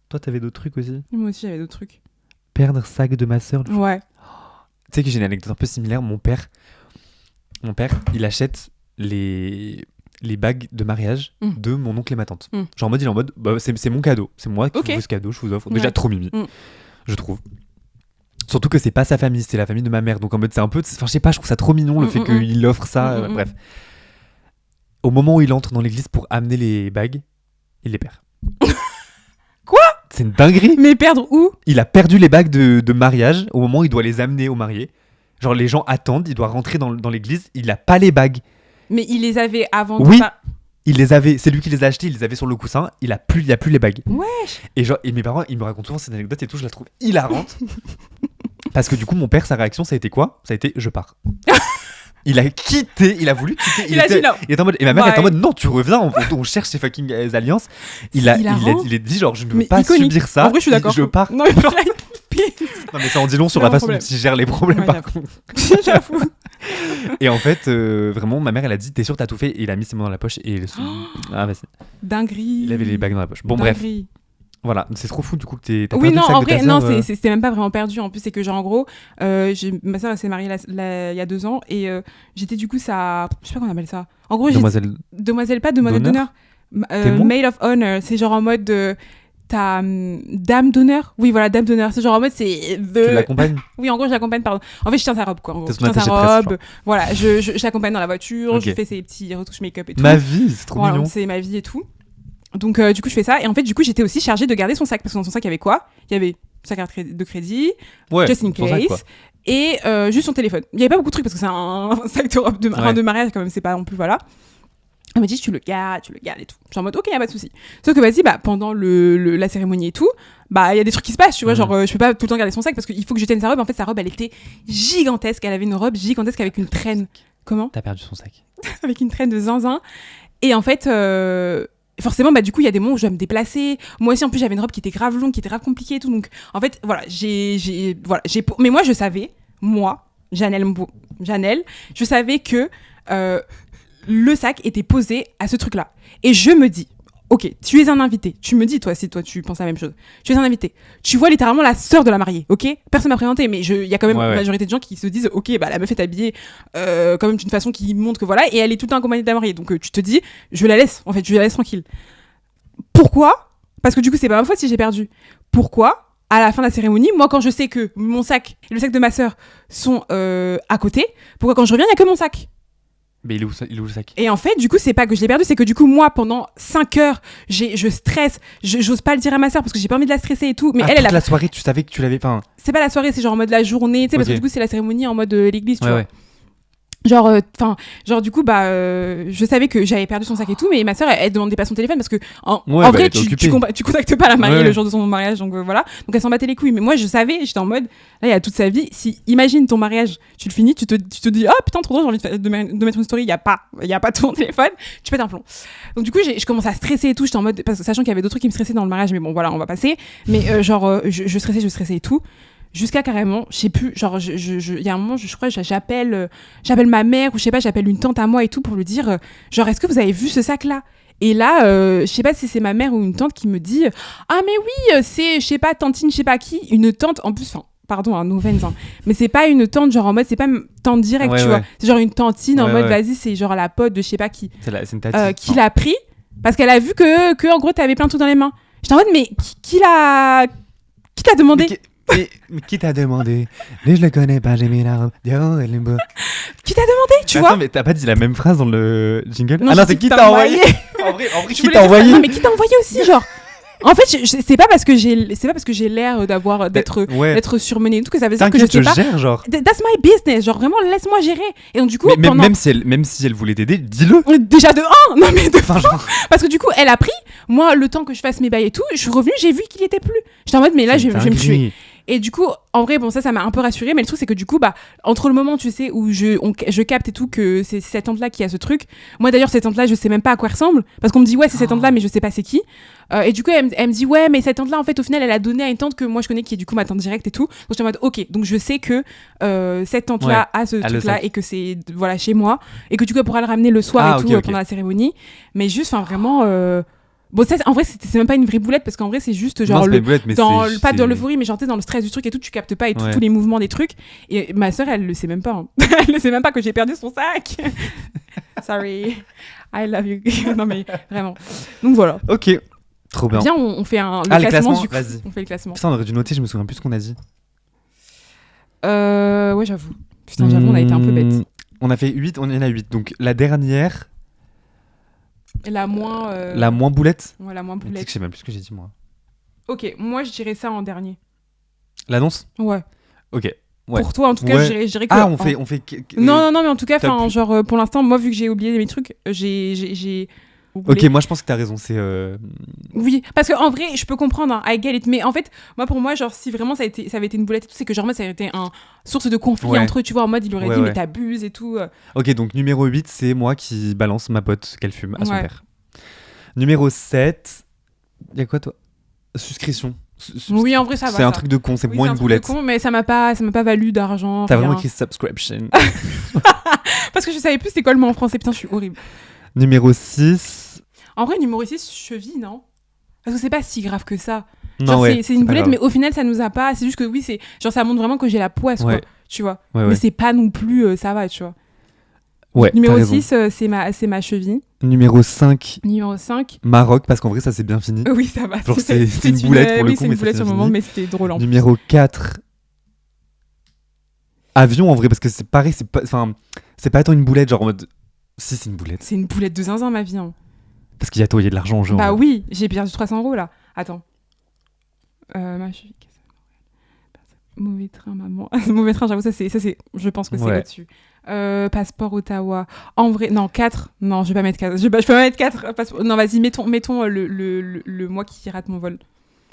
Toi, t'avais d'autres trucs aussi ? Moi aussi, j'avais d'autres trucs. Perdre sac de ma sœur. Ouais. Tu sais que j'ai une anecdote un peu similaire. Mon père, il achète les bagues de mariage de mon oncle et ma tante. Genre il est en mode bah, c'est mon cadeau, c'est moi qui vous fais ce cadeau, je vous offre. Déjà trop mimi, je trouve. Surtout que c'est pas sa famille, c'est la famille de ma mère, donc en mode c'est un peu, enfin je sais pas, je trouve ça trop mignon le fait qu'il offre ça. Bref, au moment où il entre dans l'église pour amener les bagues, il les perd. Quoi ? C'est une dinguerie. Mais perdre où ? Il a perdu les bagues de mariage au moment où il doit les amener au marié. Genre les gens attendent, il doit rentrer dans l'église, il a pas les bagues. Mais il les avait avant. Oui, il les avait. C'est lui qui les a achetés. Il les avait sur le coussin. Il y a plus les bagues. Wesh. Et mes parents, ils me racontent souvent cette anecdote et tout. Je la trouve hilarante. Parce que du coup, mon père, sa réaction, ça a été quoi ? Ça a été je pars. Il a quitté. Il a voulu quitter. Il a dit non. Il était en mode. Et ma mère était en mode non, tu reviens. On cherche ces fucking alliances. Il a dit genre je ne veux pas subir ça. En vrai, je suis d'accord. Je pars. Non, mais non mais ça en dit long sur la façon dont il gère les problèmes par contre. J'avoue. Et en fait, vraiment, ma mère, elle a dit, t'es sûr, t'as tout fait ? Et il a mis ses mains dans la poche et ah, vas-y. Dinguerie. Il avait les bagues dans la poche. Bon, dinguerie. Bref. Voilà, c'est trop fou du coup que t'as oui, perdu non, le sac en de vrai, ta non, sœur, c'était même pas vraiment perdu. En plus, c'est que genre en gros, ma sœur s'est mariée il y a 2 ans et j'étais du coup ça, je sais pas comment on appelle ça. En gros, demoiselle d'honneur. Maid of Honor, c'est genre en mode ta dame d'honneur. Oui, voilà, dame d'honneur. C'est genre en mode c'est Tu l'accompagnes ? Oui, en gros, je l'accompagne, pardon. En fait, je tiens sa robe, quoi. En gros. Je tiens sa robe. Voilà, je l'accompagne dans la voiture, okay. Je fais ses petits retouches make-up et tout. Ma vie, c'est trop mignon. C'est ma vie et tout. Donc, du coup, je fais ça. Et en fait, du coup, j'étais aussi chargée de garder son sac. Parce que dans son sac, il y avait quoi ? Il y avait sa carte de crédit, just in case, sac, et juste son téléphone. Il n'y avait pas beaucoup de trucs parce que c'est un sac de robe de mariage, quand même. C'est pas non plus, voilà. Elle m'a dit, tu le gardes et tout. Je suis en mode, ok, y a pas de souci. Sauf que vas-y, pendant la cérémonie et tout, il y a des trucs qui se passent, tu vois. Genre, je peux pas tout le temps garder son sac parce qu'il faut que je tienne sa robe. En fait, sa robe, elle était gigantesque. Elle avait une robe gigantesque avec une traîne. Comment ? T'as perdu son sac. Avec une traîne de zinzin. Et en fait, forcément, du coup, il y a des moments où je dois me déplacer. Moi aussi, en plus, j'avais une robe qui était grave longue, qui était grave compliquée et tout. Donc, en fait, voilà, mais moi, je savais, Janelle, je savais que le sac était posé à ce truc-là. Et je me dis, ok, tu es un invité. Tu me dis, toi, si toi, tu penses la même chose. Tu es un invité. Tu vois littéralement la sœur de la mariée, ok ? Personne m'a présenté, mais il y a quand même une majorité de gens qui se disent, ok, la meuf est habillée quand même d'une façon qui montre que voilà, et elle est tout le temps accompagnée de la mariée. Donc, tu te dis, je la laisse tranquille. Pourquoi ? Parce que du coup, c'est pas ma faute si j'ai perdu. Pourquoi ? À la fin de la cérémonie, moi, quand je sais que mon sac et le sac de ma sœur sont à côté, pourquoi quand je reviens, il n'y a que mon sac ? Mais il est où le sac ? Et en fait, du coup, c'est pas que je l'ai perdu, c'est que du coup, moi, pendant 5 heures, je stresse, j'ose pas le dire à ma sœur parce que j'ai pas envie de la stresser et tout. Mais elle la soirée, tu savais que tu l'avais. C'est pas la soirée, c'est genre en mode la journée, tu sais, parce que du coup, c'est la cérémonie en mode l'église, tu vois. Ouais. Genre, du coup, je savais que j'avais perdu son sac et tout, mais ma sœur, elle demandait pas son téléphone parce que, en vrai, tu contactes pas la mariée le jour de son mariage, donc voilà. Donc elle s'en battait les couilles. Mais moi, je savais, j'étais en mode, là, il y a toute sa vie. Si, imagine ton mariage, tu le finis, tu te dis, oh putain, trop drôle, j'ai envie de mettre une story, il y a pas ton téléphone, tu pètes un plomb. Donc du coup, je commence à stresser et tout, j'étais en mode, parce que sachant qu'il y avait d'autres trucs qui me stressaient dans le mariage, mais bon, voilà, on va passer. Mais je stressais et tout. Jusqu'à carrément, je sais plus, genre, il y a un moment, je crois, j'appelle ma mère ou je sais pas, j'appelle une tante à moi et tout pour lui dire, genre, est-ce que vous avez vu ce sac-là ? Et là, je sais pas si c'est ma mère ou une tante qui me dit, ah mais oui, c'est, je sais pas, tantine, je sais pas qui, une tante, en plus, pardon, no offense, hein, mais c'est pas une tante, genre en mode, c'est pas une tante directe, tu vois, c'est genre une tantine en mode, vas-y, c'est genre la pote de je sais pas qui, c'est une tati, qui l'a pris parce qu'elle a vu que en gros, t'avais plein de trucs dans les mains. J'étais en mode, mais qui t'a demandé ? Mais qui t'a demandé ? Mais je le connais pas, j'ai mis la robe. Qui t'a demandé, tu vois ? Attends, mais t'as pas dit la même phrase dans le jingle ? Non, c'est qui t'a envoyé ? En vrai, qui t'a envoyé ? Non, mais qui t'a envoyé aussi, genre. En fait, c'est pas parce que j'ai l'air d'être surmenée, tout que ça veut dire que je sais pas. Gère, genre. That's my business, genre vraiment laisse-moi gérer. Et donc du coup, mais même si elle voulait t'aider, dis-le. Déjà de 1, non mais de fin, genre. Parce que du coup, elle a pris moi le temps que je fasse mes bails et tout, je suis revenue, j'ai vu qu'il était plus. J'étais en mode mais là je vais me tuer. Et du coup, en vrai, bon, ça m'a un peu rassurée, mais le truc, c'est que du coup, entre le moment, tu sais, où je capte et tout, que c'est cette tante-là qui a ce truc. Moi, d'ailleurs, cette tante-là, je sais même pas à quoi elle ressemble, parce qu'on me dit, ouais, c'est cette tante-là, mais je sais pas c'est qui. Et du coup, elle me dit, ouais, mais cette tante-là, en fait, au final, elle a donné à une tante que moi, je connais, qui est du coup ma tante directe et tout. Donc, j'étais en mode, ok, donc je sais que cette tante-là a ce truc-là, et que c'est, voilà, chez moi, et que du coup, elle pourra le ramener le soir et tout, pendant la cérémonie. Mais juste, vraiment... Bon, ça, en vrai, c'est même pas une vraie boulette parce qu'en vrai, c'est juste genre pas dans l'euphorie, mais genre dans le stress du truc et tout, tu captes pas et tout, tous les mouvements des trucs. Et ma sœur, elle le sait même pas. Hein. Elle le sait même pas que j'ai perdu son sac. Sorry, I love you. Non, mais vraiment. Donc voilà. Ok, trop bien. Bien, on fait le classement du coup. Vas-y. On fait le classement. Putain, on aurait dû noter, je me souviens plus ce qu'on a dit. Ouais, j'avoue. Putain, j'avoue, on a été un peu bêtes. On a fait 8, on en a 8. Donc la dernière. La moins boulette. Ouais, la moins boulette. Je sais même plus ce que j'ai dit, moi. Ok, moi, je dirais ça en dernier. L'annonce ? Ouais. Ok. Ouais. Pour toi, en tout cas, je dirais que... Ah, on fait... Non, mais en tout cas, genre, pour l'instant, moi, vu que j'ai oublié mes trucs, j'ai... Ok, moi, je pense que t'as raison, c'est... Oui, parce qu'en vrai, je peux comprendre, hein, I get it, mais en fait, pour moi, genre, si vraiment ça avait été une boulette et tout, c'est que genre, ça avait été une source de conflit entre eux, tu vois, en mode, il aurait dit, mais t'abuses et tout. Ok, donc numéro 8, c'est moi qui balance ma pote qu'elle fume à son père. Numéro 7, y'a quoi, toi ? Souscription. Oui, en vrai, ça va. C'est un truc de con, c'est moins une boulette. C'est un truc de con, mais ça m'a pas valu d'argent. T'as vraiment écrit subscription. Parce que je savais plus c'était quoi le mot en français, putain, je suis horrible. Numéro 6. En vrai, numéro 6, cheville, non ? Parce que c'est pas si grave que ça. Non, genre, c'est une boulette, mais au final, ça nous a pas. C'est juste que oui, c'est genre, ça montre vraiment que j'ai la poisse, quoi. Tu vois. Mais c'est pas non plus. Ça va, tu vois. Ouais, numéro 6, c'est ma cheville. Numéro 5. Maroc, parce qu'en vrai, ça s'est bien fini. Oui, ça va. Genre, c'est une boulette pour le coup, mais c'est sur le moment, mais c'était drôle. Numéro 4. Avion, en vrai, parce que c'est pareil, c'est pas tant une boulette, genre en mode. Si, c'est une boulette. C'est une boulette de zinzin, ma vie. Hein. Parce qu'il y a de l'argent en jeu. Bah oui, j'ai perdu 300 € là. Attends. Ma cheville. Mauvais train, maman. Mauvais train, j'avoue, ça c'est. Je pense que c'est là-dessus. Passeport Ottawa. En vrai, non, 4. Non, je vais pas mettre 4. Je peux pas mettre 4. Non, vas-y, mettons le moi qui rate mon vol.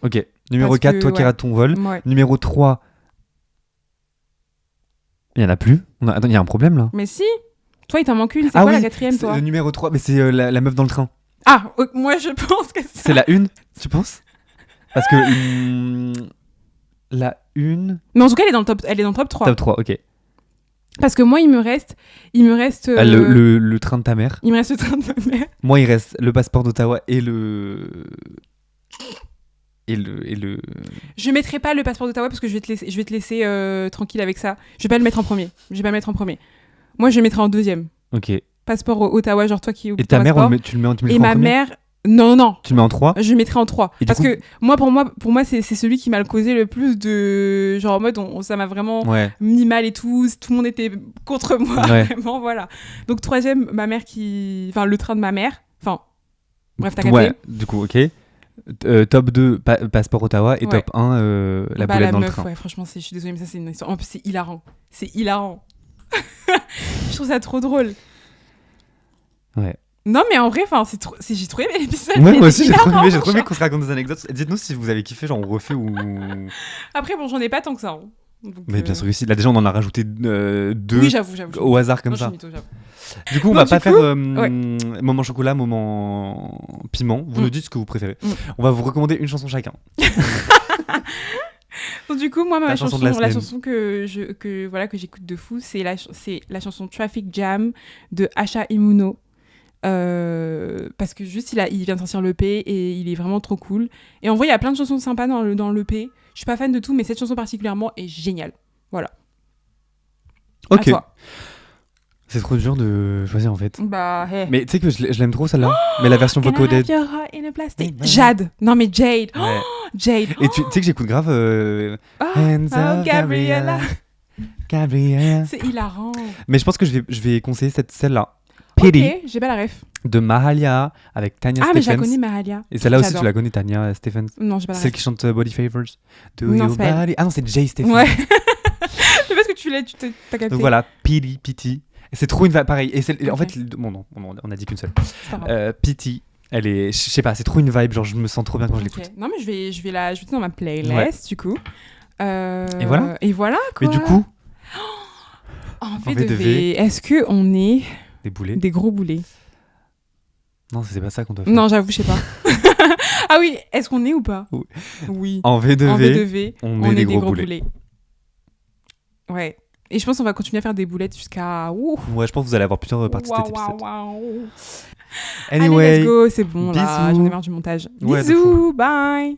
Ok. Numéro 4, toi qui rate ton vol. Ouais. Numéro 3. Il y en a plus. Attends, il y a un problème là. Mais si. Toi, il t'en manque une. C'est quoi la 4e, toi ? Numéro 3, mais c'est la meuf dans le train. Ah, moi je pense que c'est la 1, tu penses ? Parce que la 1. Mais en tout cas, elle est dans le top 3. Top 3, ok. Parce que moi, il me reste le train de ta mère. Il me reste le train de ma mère. Moi, il reste le passeport d'Ottawa et le. Je mettrai pas le passeport d'Ottawa parce que je vais te laisser tranquille avec ça. Je vais pas le mettre en premier. Moi, je le mettrai en 2e. Ok. Passeport Ottawa, genre toi qui oublie. Et ta mère, tu le mets en premier. Et ma mère, non. Tu le mets en 3 ? Je le mettrai en 3. Parce que pour moi, c'est celui qui m'a causé le plus de. Genre en mode, ça m'a vraiment mis mal et tout. Tout le monde était contre moi. Vraiment, voilà. Donc, 3e, ma mère qui. Enfin, le train de ma mère. Enfin, bref, t'as capté. Ouais, du coup, ok. Top 2, passeport Ottawa. Et top 1, la boulette dans le train. Ouais, franchement, je suis désolée, mais ça, c'est une histoire. En plus, c'est hilarant. Je trouve ça trop drôle. Ouais. Non, mais en vrai, j'ai trouvé l'épisode. Ouais, moi aussi, j'ai trop aimé qu'on se raconte des anecdotes. Dites-nous si vous avez kiffé, genre on refait ou. Après, bon, j'en ai pas tant que ça. Hein. Donc, mais bien sûr que si. Là, déjà, on en a rajouté 2 oui, j'avoue. Au hasard comme ça. Du coup, on va pas faire moment chocolat, moment piment. Vous nous dites ce que vous préférez. On va vous recommander une chanson chacun. Donc du coup, moi, la chanson que j'écoute de fou, c'est la chanson Traffic Jam de Asha Immuno. Parce que juste il vient de sortir l'EP et il est vraiment trop cool. Et en vrai, il y a plein de chansons sympas dans l'EP. Je suis pas fan de tout, mais cette chanson particulièrement est géniale. Voilà. Ok. C'est trop dur de choisir en fait. Bah, hey. Mais tu sais que je l'aime trop celle-là. Mais la version vocoded. Jade. Non mais Jade. Ouais. Jade. Et tu sais que j'écoute grave. Hands up, Gabriella. Gabriella. C'est hilarant. Mais je pense que je vais conseiller celle-là. Pity. Ok, j'ai pas la ref. De Mahalia avec Tanya Stephens. Ah, mais je la connais, Mahalia. Et celle-là aussi, tu la connais, Tanya Stephens. Non, j'ai pas la ref. Celle qui chante Body Favors. Non, c'est pas elle. Ah non, c'est Jay Stephens. Ouais. Je sais pas ce que t'as capté. Donc voilà, Pity. C'est trop une vibe, pareil. Et en fait, bon, on a dit qu'une seule. Pity, elle est, je sais pas, c'est trop une vibe. Genre, je me sens trop bien quand je l'écoute. Non, mais je vais l'ajouter dans ma playlist, du coup. Et voilà. Quoi. Mais du coup, en V2V, est-ce que on est des gros boulets? Non, c'est pas ça qu'on doit faire. Non, j'avoue, je sais pas. Ah oui, est-ce qu'on est ou pas? Oui. En V2V, on est des gros boulets. Ouais. Et je pense qu'on va continuer à faire des boulettes jusqu'à... Ouais, je pense que vous allez avoir plusieurs parties de cet épisode. Anyway, allez, let's go, c'est bon, là, bisous. j'en ai marre du montage. Ouais, bisous, bye.